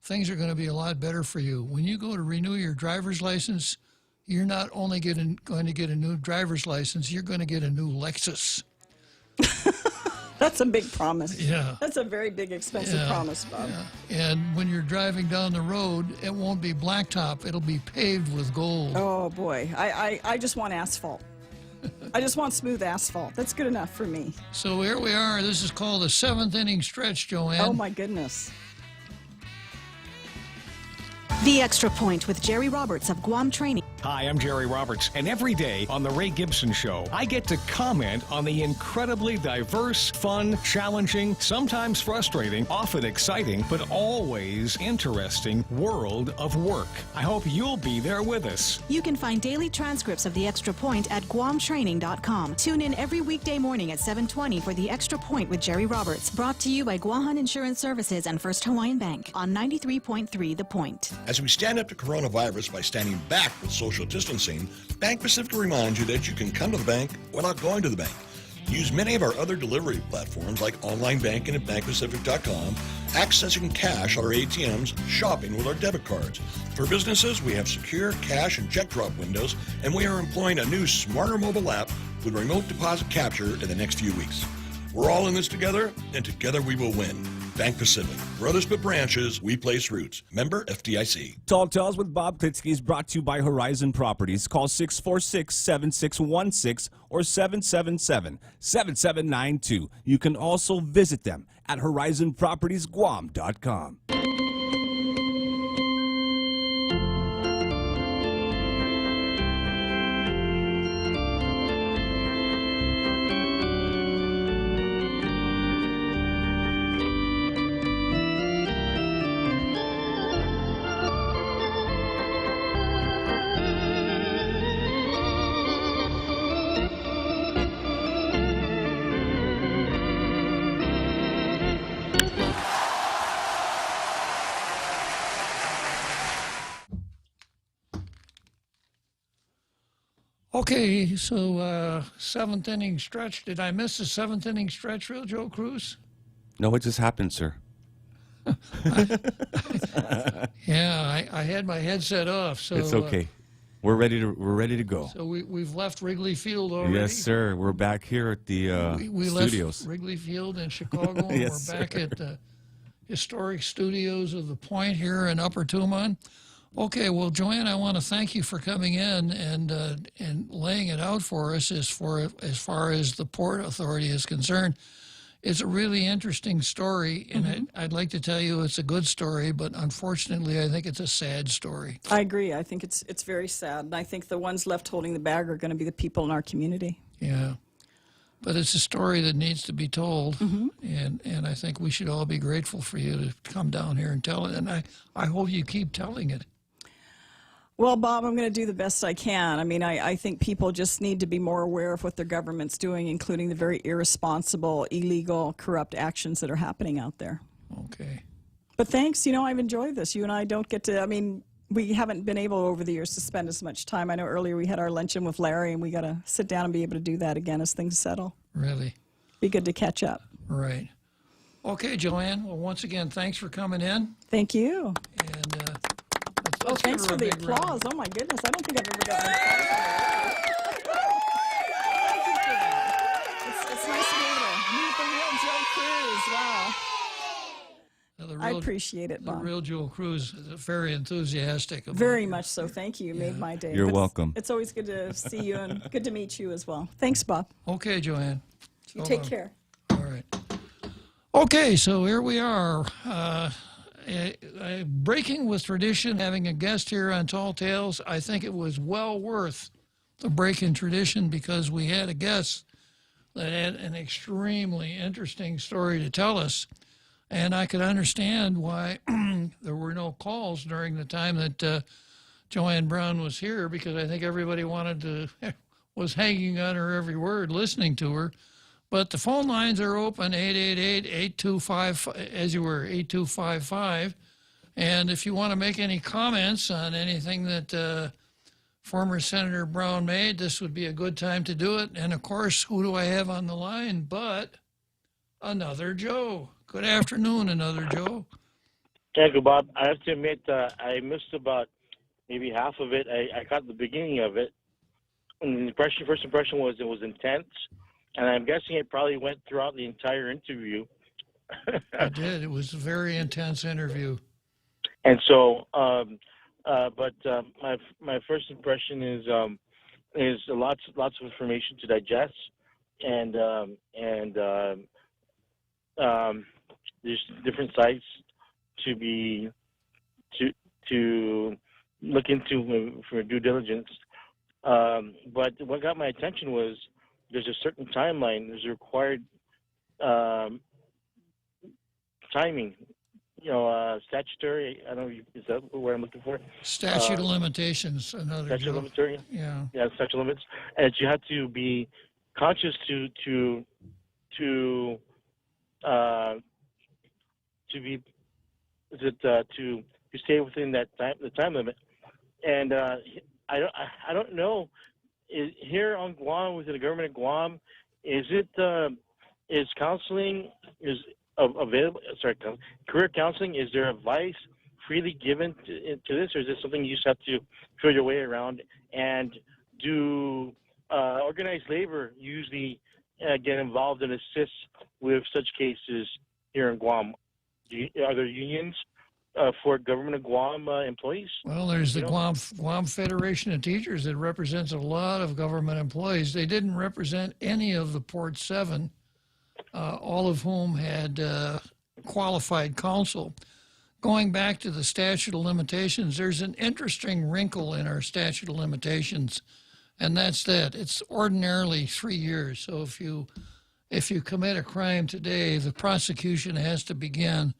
things are going to be a lot better for you. When you go to renew your driver's license, you're not only going to get a new driver's license, you're going to get a new Lexus. That's a big promise. Yeah. That's a very big, expensive promise, Bob. Yeah. And when you're driving down the road, it won't be blacktop. It'll be paved with gold. Oh, boy. I just want asphalt. I just want smooth asphalt. That's good enough for me. So here we are. This is called the 7th inning stretch, Joanne. Oh, my goodness. The Extra Point with Jerry Roberts of Guam Training. Hi, I'm Jerry Roberts, and every day on The Ray Gibson Show, I get to comment on the incredibly diverse, fun, challenging, sometimes frustrating, often exciting, but always interesting world of work. I hope you'll be there with us. You can find daily transcripts of The Extra Point at guamtraining.com. Tune in every weekday morning at 7:20 for The Extra Point with Jerry Roberts, brought to you by Guahan Insurance Services and First Hawaiian Bank on 93.3 The Point. As we stand up to coronavirus by standing back with social distancing, Bank Pacific reminds you that you can come to the bank without going to the bank. Use many of our other delivery platforms like online banking at bankpacific.com, accessing cash at our ATMs, shopping with our debit cards. For businesses, we have secure cash and check drop windows, and we are employing a new smarter mobile app with remote deposit capture in the next few weeks. We're all in this together, and together we will win. Bank Pacific. Brothers but branches, we place roots. Member FDIC. Tall Tales with Bob Klitzkie is brought to you by Horizon Properties. Call 646-7616 or 777-7792. You can also visit them at horizonpropertiesguam.com. Okay, so 7th inning stretch. Did I miss the 7th inning stretch, real Joe Cruz? No, it just happened, sir. Yeah, I had my headset off, so It's okay. We're ready to go. So we've left Wrigley Field already. Yes, sir. We're back here at the We studios. left Wrigley Field in Chicago, and Yes, we're back sir. at the historic studios of the Point here in Upper Tumon. Okay, well, Joanne, I want to thank you for coming in and laying it out for us as far as the Port Authority is concerned. It's a really interesting story, and I'd like to tell you it's a good story, but unfortunately, I think it's a sad story. I agree. I think it's very sad, and I think the ones left holding the bag are going to be the people in our community. Yeah. But it's a story that needs to be told, and I think we should all be grateful for you to come down here and tell it, and I hope you keep telling it. Well, Bob, I'm going to do the best I can. I mean, I think people just need to be more aware of what their government's doing, including the very irresponsible, illegal, corrupt actions that are happening out there. Okay. But thanks. I've enjoyed this. You and I don't get to, we haven't been able over the years to spend as much time. I know earlier we had our luncheon with Larry, and we got to sit down and be able to do that again as things settle. Really? Be good to catch up. Right. Okay, Joanne. Well, once again, thanks for coming in. Thank you. And oh, let's give thanks her for a the big round. applause. Oh, my goodness. I don't think I've ever gotten applause. Thank you for that. It's nice to be able to meet the real Joe Cruz. Wow. I appreciate it, Bob. The real Joe Cruz is very enthusiastic. About Very it. much so. Thank you. You made my day. You're But welcome. It's always good to see you and good to meet you as well. Thanks, Bob. Okay, Joanne. You So take long. care. All right. Okay, so here we are. Breaking with tradition, having a guest here on Tall Tales. I think it was well worth the break in tradition because we had a guest that had an extremely interesting story to tell us. And I could understand why there were no calls during the time that Joanne Brown was here, because I think everybody was hanging on her every word, listening to her. But the phone lines are open, 888-825, as you were, 8255. And if you want to make any comments on anything that former Senator Brown made, this would be a good time to do it. And, of course, who do I have on the line but another Joe? Good afternoon, another Joe. Thank you, Bob. I have to admit, I missed about maybe half of it. I caught the beginning of it. And the first impression was it was intense. And I'm guessing it probably went throughout the entire interview. It did. It was a very intense interview. And so, but my first impression is lots of information to digest, and there's different sites to look into for due diligence. But what got my attention was there's a certain timeline. There's a required timing. Statutory. I don't know. Is that what I'm looking for? Statute of limitations, another Statute Joe. of limitations. Yeah. Yeah, statute of limits, and you have to be conscious to stay within the time limit. And I don't know. Here on Guam, within the government of Guam, is counseling available? Sorry, career counseling. Is there advice freely given to this, or is this something you just have to feel your way around? And do organized labor usually get involved and assist with such cases here in Guam? Are there unions for government of Guam employees? Well, there's the Guam Federation of Teachers that represents a lot of government employees. They didn't represent any of the Port 7, all of whom had qualified counsel. Going back to the statute of limitations, there's an interesting wrinkle in our statute of limitations, and that's that it's ordinarily 3 years. So if you commit a crime today, the prosecution has to begin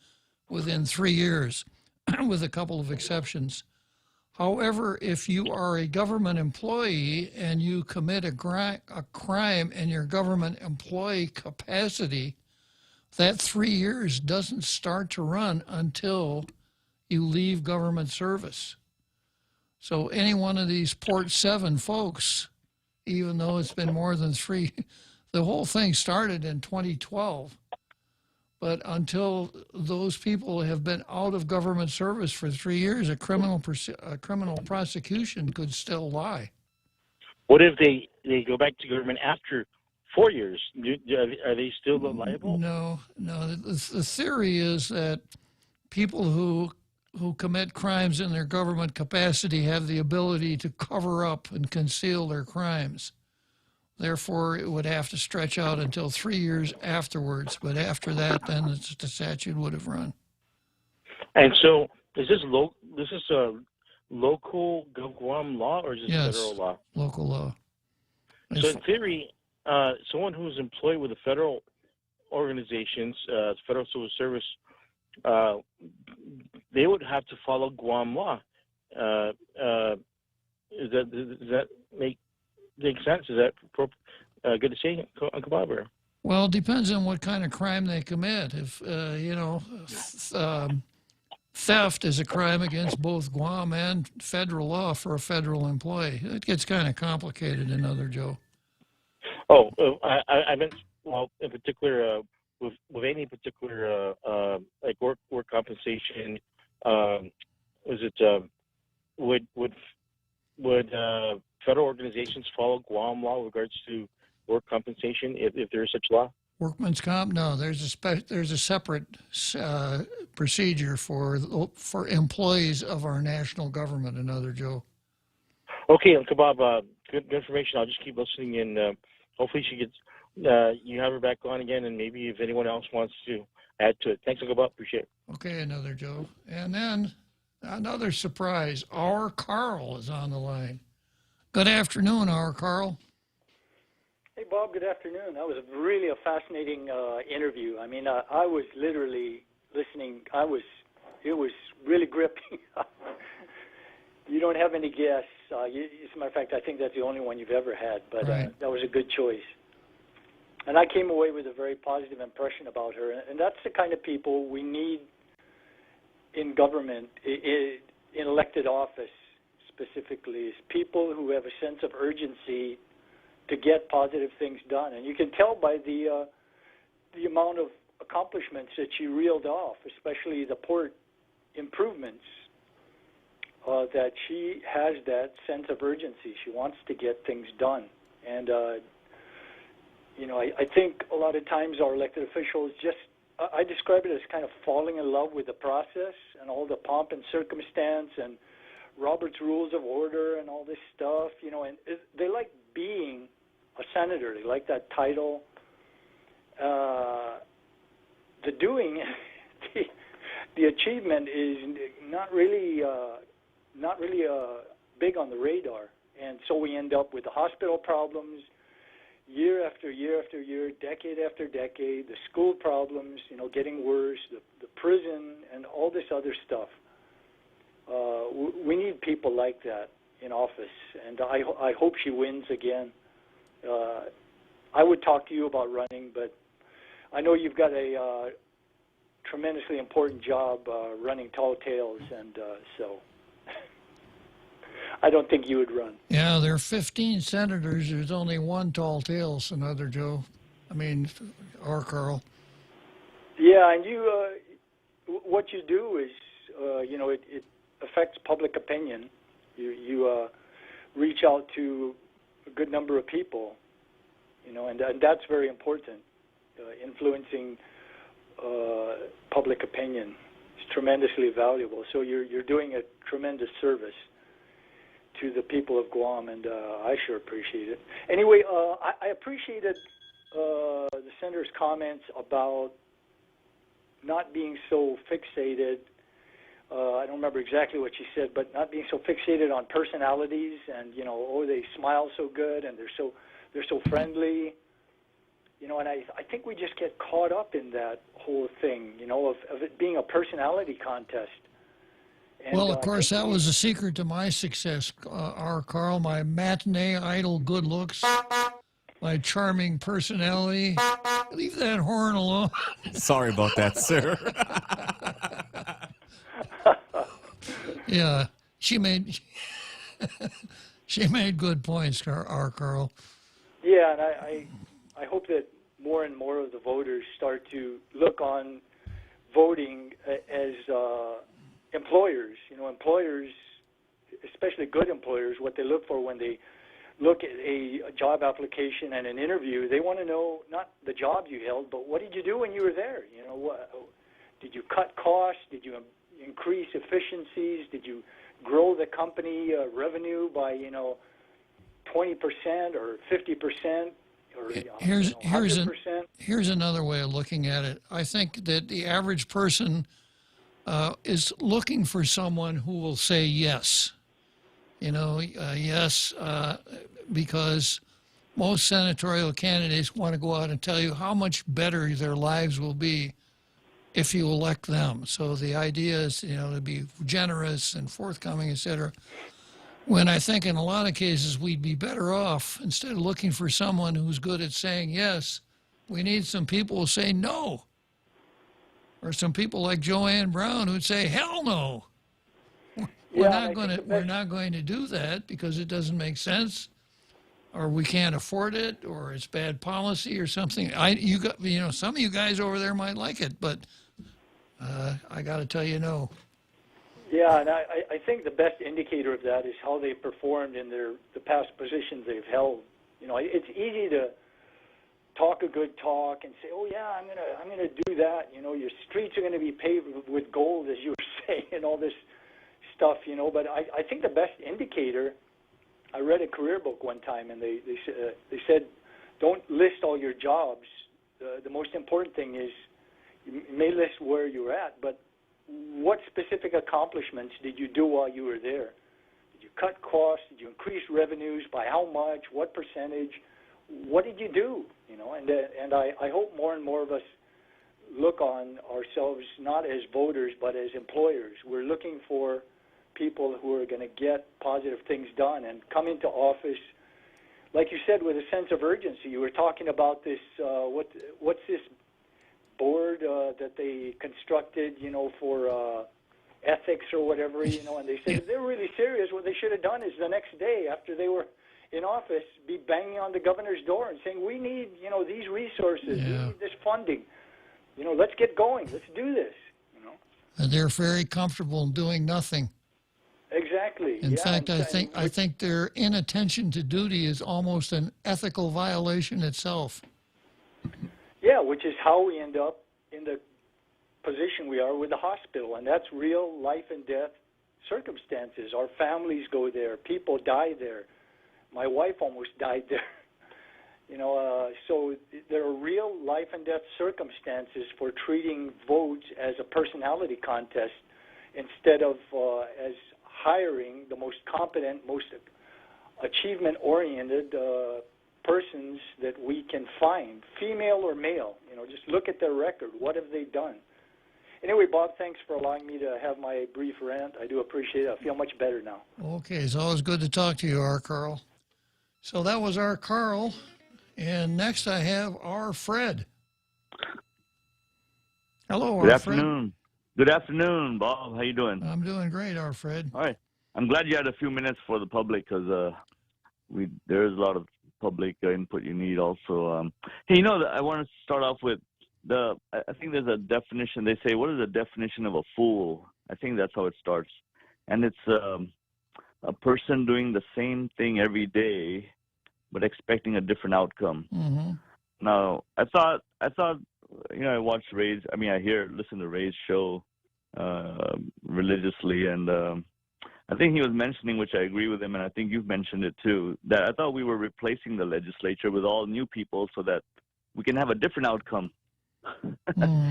within 3 years, with a couple of exceptions. However, if you are a government employee and you commit a crime in your government employee capacity, that 3 years doesn't start to run until you leave government service. So any one of these Port 7 folks, even though it's been more than 3, the whole thing started in 2012. But until those people have been out of government service for 3 years, a criminal prosecution could still lie. What if they go back to government after 4 years? Are they still liable? No. The theory is that people who commit crimes in their government capacity have the ability to cover up and conceal their crimes. Therefore, it would have to stretch out until 3 years afterwards. But after that, then the statute would have run. And so, is this a local Guam law, or is this federal law? Local law. So in theory, someone who's employed with the federal organizations, Federal Civil Service, they would have to follow Guam law. Does that make sense? Is that good to say, Uncle Bob? Or? Well, it depends on what kind of crime they commit. If, theft is a crime against both Guam and federal law for a federal employee. It gets kind of complicated, Joe. Oh, I meant, well, in particular, with any particular, like work compensation, would federal organizations follow Guam law with regards to work compensation if there is such law? Workman's comp? No, there's a separate procedure for employees of our national government. Joe. Okay, Uncle Bob, good information. I'll just keep listening, and hopefully she gets. You have her back on again, and maybe if anyone else wants to add to it. Thanks, Uncle Bob. Appreciate it. Okay, Joe. And then another surprise. Our Carl is on the line. Good afternoon, our Carl. Hey, Bob, good afternoon. That was really a fascinating interview. I mean, I was literally listening. It was really gripping. You don't have any guests. As a matter of fact, I think that's the only one you've ever had, but that was a good choice. And I came away with a very positive impression about her. And that's the kind of people we need in government, in elected office specifically, is people who have a sense of urgency to get positive things done. And you can tell by the amount of accomplishments that she reeled off, especially the port improvements, that she has that sense of urgency. She wants to get things done. And, I think a lot of times our elected officials I describe it as kind of falling in love with the process and all the pomp and circumstance and Robert's Rules of Order and all this stuff, and they like being a senator. They like that title. The doing, the achievement is not really big on the radar, and so we end up with the hospital problems, year after year after year, decade after decade, the school problems, getting worse, the prison, and all this other stuff. We need people like that in office, and I hope she wins again. I would talk to you about running, but I know you've got a tremendously important job running Tall Tales, and so I don't think you would run. Yeah, there are 15 senators. There's only one Tall Tales, Joe. Or Carl. Yeah, and you, what you do is, it affects public opinion. You reach out to a good number of people, and that's very important. Influencing public opinion is tremendously valuable. So you're doing a tremendous service to the people of Guam, and I sure appreciate it. Anyway, I appreciated the senator's comments about not being so fixated. I don't remember exactly what she said, but not being so fixated on personalities and they smile so good and they're so friendly. And I think we just get caught up in that whole thing, of it being a personality contest. And, well, of course, that was the secret to my success, Carl. My matinee idol good looks, my charming personality. Leave that horn alone. Sorry about that, sir. Yeah, she made good points, Carl. Yeah, and I hope that more and more of the voters start to look on voting as employers. You know, employers, especially good employers, what they look for when they look at a job application and an interview, they want to know not the job you held, but what did you do when you were there? You know, did you cut costs? Did you increase efficiencies? Did you grow the company revenue by 20% or 50% or 100%? Here's another way of looking at it. I think that the average person is looking for someone who will say yes. Yes, because most senatorial candidates want to go out and tell you how much better their lives will be if you elect them. So the idea is, to be generous and forthcoming, et cetera. When I think in a lot of cases we'd be better off, instead of looking for someone who's good at saying yes, we need some people who say no. Or some people like Joanne Brown who'd say, hell no. We're not going to do that because it doesn't make sense, or we can't afford it, or it's bad policy or something. Some of you guys over there might like it, but I got to tell you no. Yeah, and I think the best indicator of that is how they performed in the past positions they've held. It's easy to talk a good talk and say, oh yeah, I'm gonna do that. Your streets are going to be paved with gold, as you were saying, and all this stuff, but I think the best indicator, I read a career book one time, and they said, don't list all your jobs. The most important thing is, you may list where you're at, but what specific accomplishments did you do while you were there? Did you cut costs? Did you increase revenues? By how much? What percentage? What did you do? And I hope more and more of us look on ourselves not as voters but as employers. We're looking for people who are going to get positive things done and come into office, like you said, with a sense of urgency. You were talking about this, what's this board that they constructed, for ethics or whatever, and they said if they're really serious, what they should have done is the next day after they were in office, be banging on the governor's door and saying, we need, these resources, we need this funding. Let's get going. Let's do this. And they're very comfortable doing nothing. Exactly. In fact, I think their inattention to duty is almost an ethical violation itself. Yeah, which is how we end up in the position we are with the hospital, and that's real life and death circumstances. Our families go there. People die there. My wife almost died there. So there are real life and death circumstances for treating votes as a personality contest instead of as hiring the most competent, most achievement-oriented persons that we can find, female or male. Just look at their record. What have they done? Anyway, Bob, thanks for allowing me to have my brief rant. I do appreciate it. I feel much better now. Okay, it's always good to talk to you, R. Carl. So that was our Carl, and next I have our Fred. Hello, Good our afternoon. Good afternoon, Bob. How you doing? I'm doing great, our Fred. All right. I'm glad you had a few minutes for the public because there's a lot of public input you need also. Hey, I want to start off with I think there's a definition. They say, what is the definition of a fool? I think that's how it starts. And it's a person doing the same thing every day, but expecting a different outcome. Mm-hmm. Now, I thought, I watch Ray's. I listen to Ray's show religiously, and I think he was mentioning, which I agree with him, and I think you've mentioned it too, that I thought we were replacing the legislature with all new people so that we can have a different outcome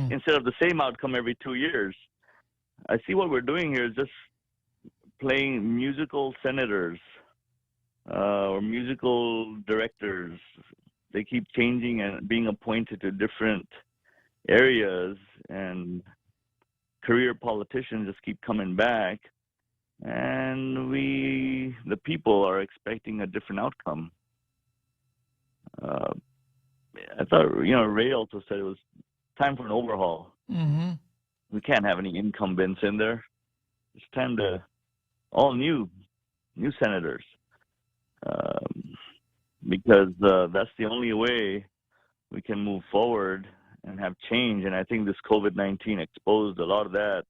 instead of the same outcome every 2 years. I see what we're doing here is just playing musical senators or musical directors. They keep changing and being appointed to different areas, and career politicians just keep coming back, and the people are expecting a different outcome. I thought, Ray also said it was time for an overhaul. Mm-hmm. We can't have any incumbents in there. It's time to all new senators, because that's the only way we can move forward and have change. And I think this COVID-19 exposed a lot of that.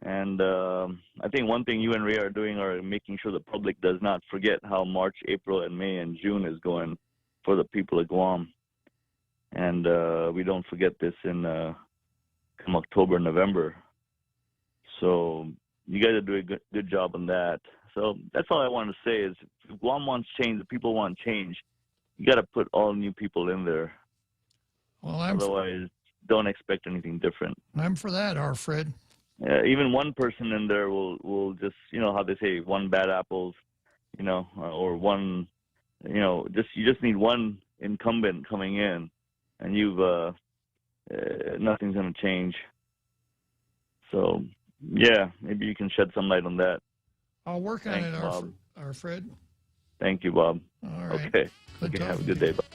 And I think one thing you and Ray are doing are making sure the public does not forget how March, April, and May and June is going for the people of Guam. And we don't forget this in come October, November. So you guys are doing a good job on that. So that's all I want to say is if Guam wants change, the people want change, you got to put all new people in there. Well, otherwise, don't expect anything different. I'm for that, Alfred. Even one person in there will just, you know how they say, one bad apples, you know, or one, you know, you just need one incumbent coming in, and nothing's going to change. So, yeah, maybe you can shed some light on that. I'll work on it, Alfred. Thank you, Bob. All right. Okay. Good Have a good day, Bob.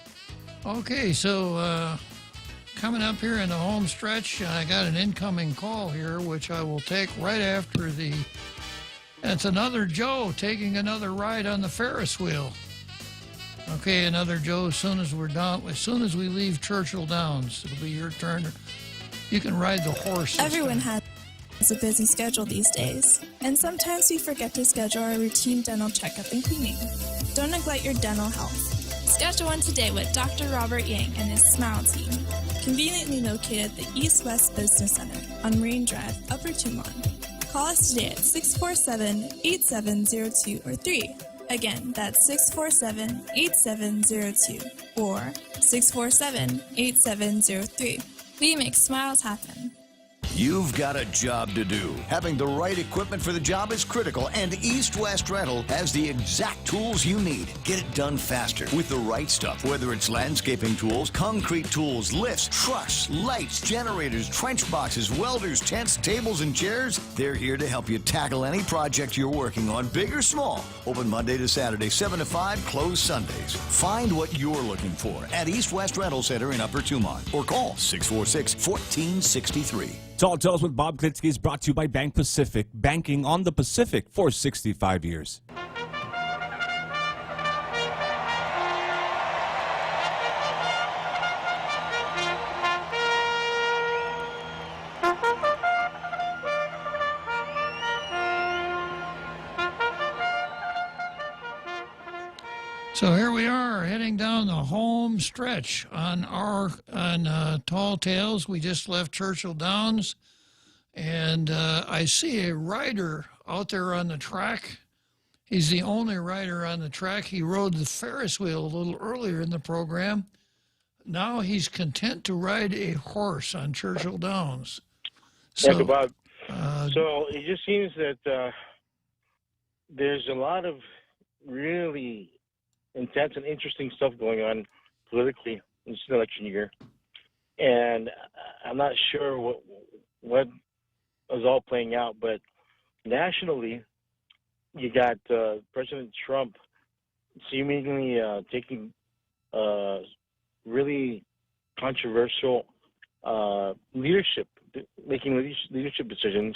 Okay, so coming up here in the home stretch, I got an incoming call here, which I will take right after it's another Joe taking another ride on the Ferris wheel. Okay, another Joe, as soon as we leave Churchill Downs, it'll be your turn. You can ride the horse. Everyone has a busy schedule these days, and sometimes we forget to schedule our routine dental checkup and cleaning. Don't neglect your dental health. Schedule one today with Dr. Robert Yang and his Smile Team, conveniently located at the East West Business Center on Marine Drive, Upper Tumon. Call us today at 647-8702 or 3. Again, that's 647-8702 or 647-8703. We make smiles happen. You've got a job to do. Having the right equipment for the job is critical, and East West Rental has the exact tools you need. Get it done faster with the right stuff, whether it's landscaping tools, concrete tools, lifts, trucks, lights, generators, trench boxes, welders, tents, tables, and chairs. They're here to help you tackle any project you're working on, big or small. Open Monday to Saturday, 7 to 5, closed Sundays. Find what you're looking for at East West Rental Center in Upper Tumon or call 646-1463. Tall Tales with Bob Klitzkie is brought to you by Bank Pacific, banking on the Pacific for 65 years. So here we are heading down the home stretch on Tall Tales. We just left Churchill Downs, and I see a rider out there on the track. He's the only rider on the track. He rode the Ferris wheel a little earlier in the program. Now he's content to ride a horse on Churchill Downs. Thank you, Bob. So it just seems that there's a lot of really intense and interesting stuff going on politically in this election year, and I'm not sure what is all playing out. But nationally, you got President Trump seemingly taking really controversial leadership decisions,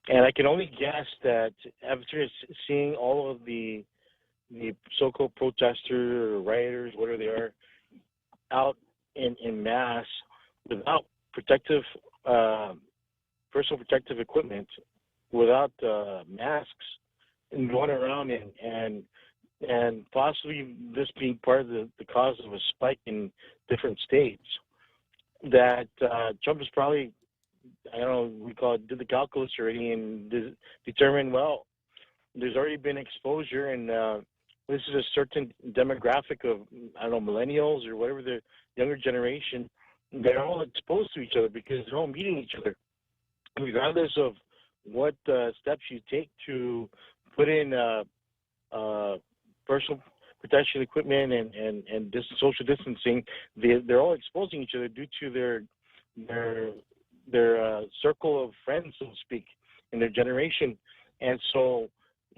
and I can only guess that after seeing all of the so-called protesters or rioters, whatever they are, out in mass without personal protective equipment, without masks, and going around and possibly this being part of the cause of a spike in different states, that Trump is probably, I don't know, we call it, did the calculus already and determined, well, there's already been exposure, and this is a certain demographic of, I don't know, millennials or whatever, the younger generation. They're all exposed to each other because they're all meeting each other. Regardless of what steps you take to put in personal protection equipment and social distancing, they're all exposing each other due to their circle of friends, so to speak, in their generation. And so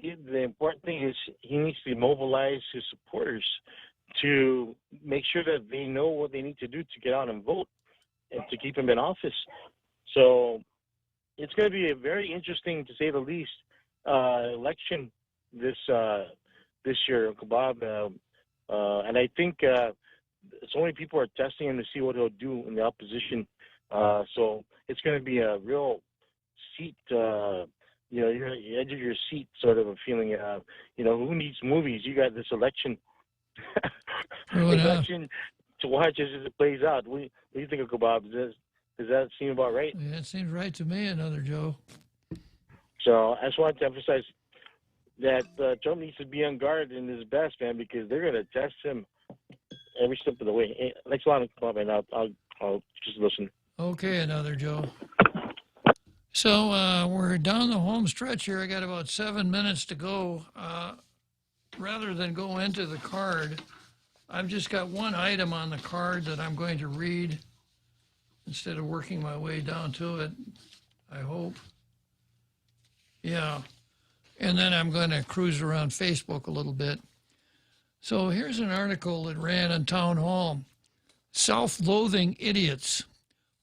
the important thing is he needs to mobilize his supporters to make sure that they know what they need to do to get out and vote and to keep him in office. So it's going to be a very interesting, to say the least, election this year, Uncle Bob. And I think so many people are testing him to see what he'll do in the opposition. So it's going to be a real seat, you're at the edge of your seat sort of a feeling. Who needs movies? You got this election election to watch as it plays out. What do you think, Uncle Bob? Does that seem about right? Yeah, it seems right to me, Another Joe. So I just wanted to emphasize that Trump needs to be on guard in his best, man, because they're going to test him every step of the way. Hey, thanks a lot, Uncle Bob, and I'll just listen. Okay, Another Joe. So we're down the home stretch here. I got about 7 minutes to go. Rather than go into the card, I've just got one item on the card that I'm going to read instead of working my way down to it, I hope. Yeah. And then I'm going to cruise around Facebook a little bit. So here's an article that ran on Town Hall. Self-loathing idiots.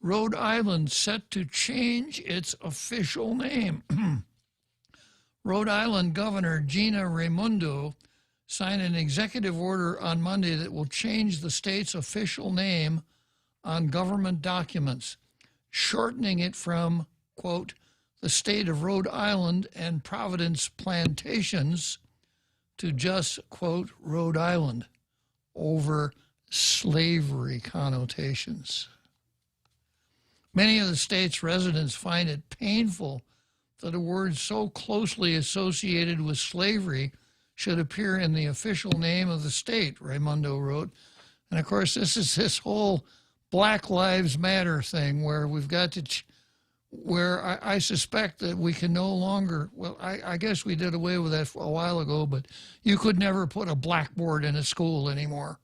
Rhode Island set to change its official name. Rhode Island Governor Gina Raimondo signed an executive order on Monday that will change the state's official name on government documents, shortening it from, quote, the state of Rhode Island and Providence Plantations to just, quote, Rhode Island, over slavery connotations. Many of the state's residents find it painful that a word so closely associated with slavery should appear in the official name of the state, Raimondo wrote. And of course, this is this whole Black Lives Matter thing where we've got to, where I suspect that we can no longer, well, I guess we did away with that a while ago, but you could never put a blackboard in a school anymore.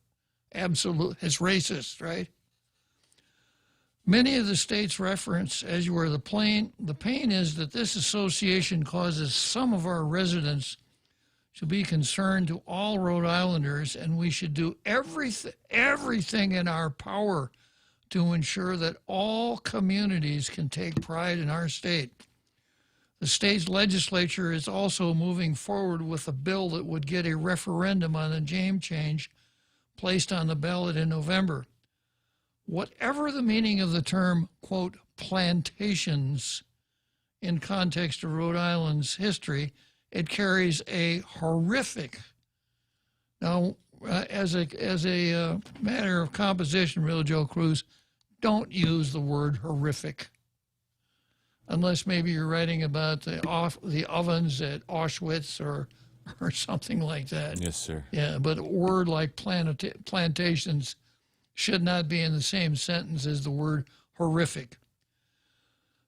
Absolutely. It's racist, right? Many of the states reference, as you were the pain is that this association causes some of our residents to be concerned to all Rhode Islanders, and we should do everything in our power to ensure that all communities can take pride in our state. The state's legislature is also moving forward with a bill that would get a referendum on the name change placed on the ballot in November. Whatever the meaning of the term, quote, plantations in context of Rhode Island's history, it carries a horrific, now, as a matter of composition, Real Joe Cruz, don't use the word horrific. Unless maybe you're writing about the ovens at Auschwitz or something like that. Yes, sir. Yeah, but a word like plantations should not be in the same sentence as the word horrific,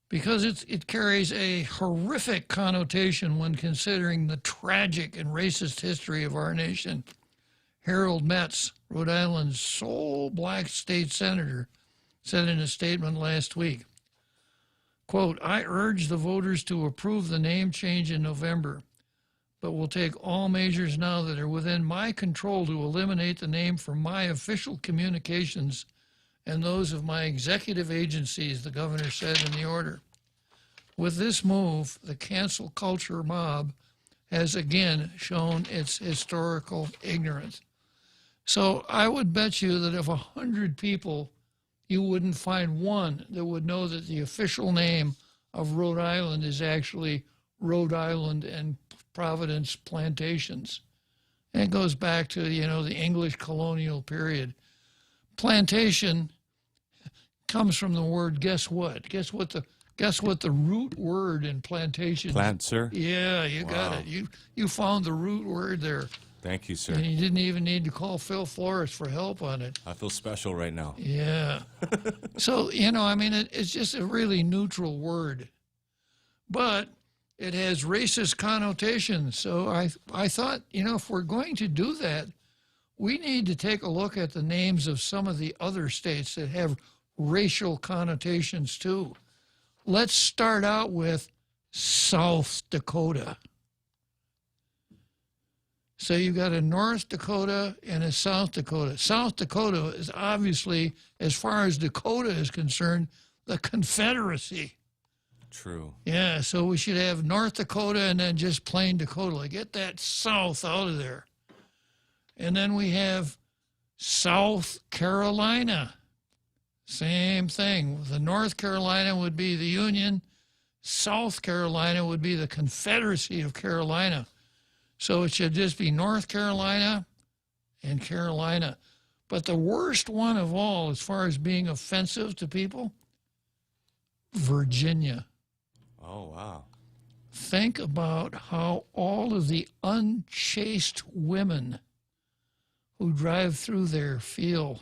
because it carries a horrific connotation when considering the tragic and racist history of our nation. Harold Metz, Rhode Island's sole black state senator, said in a statement last week, quote, I urge the voters to approve the name change in November, but will take all measures now that are within my control to eliminate the name from my official communications and those of my executive agencies, the governor said in the order. With this move, the cancel culture mob has again shown its historical ignorance. So I would bet you that if 100 people, you wouldn't find one that would know that the official name of Rhode Island is actually Rhode Island and Providence Plantations. And it goes back to, the English colonial period. Plantation comes from the word guess what? Guess what the root word in plantation? Plant, sir? Yeah, you got it. You found the root word there. Thank you, sir. And you didn't even need to call Phil Flores for help on it. I feel special right now. Yeah. So, it's just a really neutral word. But it has racist connotations. So I thought, if we're going to do that, we need to take a look at the names of some of the other states that have racial connotations too. Let's start out with South Dakota. So you've got a North Dakota and a South Dakota. South Dakota is obviously, as far as Dakota is concerned, the Confederacy. True. Yeah, so we should have North Dakota and then just plain Dakota. Like, get that South out of there. And then we have South Carolina, same thing. The North Carolina would be the Union. South Carolina would be the Confederacy of Carolina. So it should just be North Carolina and Carolina. But the worst one of all, as far as being offensive to people, Virginia. Oh, wow. Think about how all of the unchaste women who drive through there feel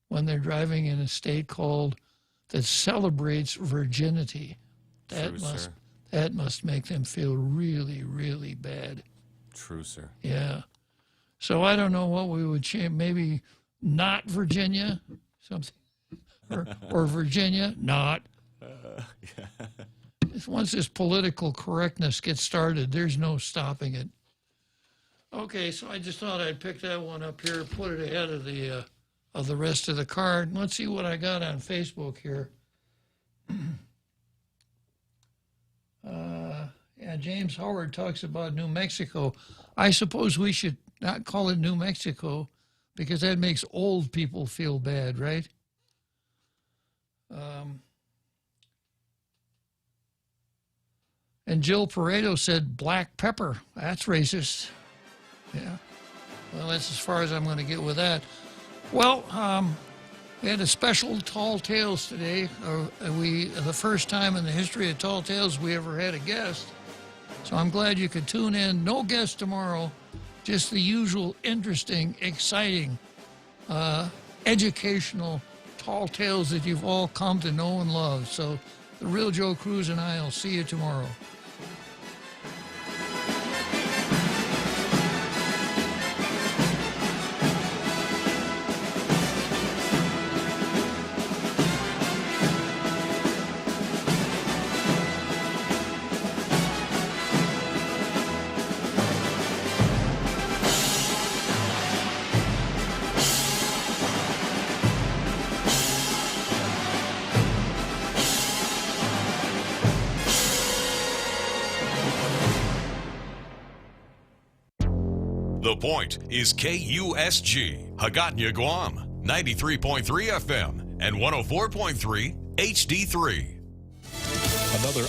when they're driving in a state that celebrates virginity. That must make them feel really, really bad. True, sir. Yeah. So I don't know what we would change. Maybe not Virginia, something, or Virginia, not. Once this political correctness gets started, there's no stopping it. Okay, so I just thought I'd pick that one up here, put it ahead of the rest of the card. Let's see what I got on Facebook here. Yeah, James Howard talks about New Mexico. I suppose we should not call it New Mexico because that makes old people feel bad, right? And Jill Pareto said black pepper. That's racist. Yeah. Well, that's as far as I'm going to get with that. Well, we had a special Tall Tales today. The first time in the history of Tall Tales we ever had a guest. So I'm glad you could tune in. No guest tomorrow. Just the usual interesting, exciting, educational Tall Tales that you've all come to know and love. So the real Joe Cruz and I will see you tomorrow. The Point is KUSG, Hagåtña, Guam, 93.3 FM and 104.3 HD3. Another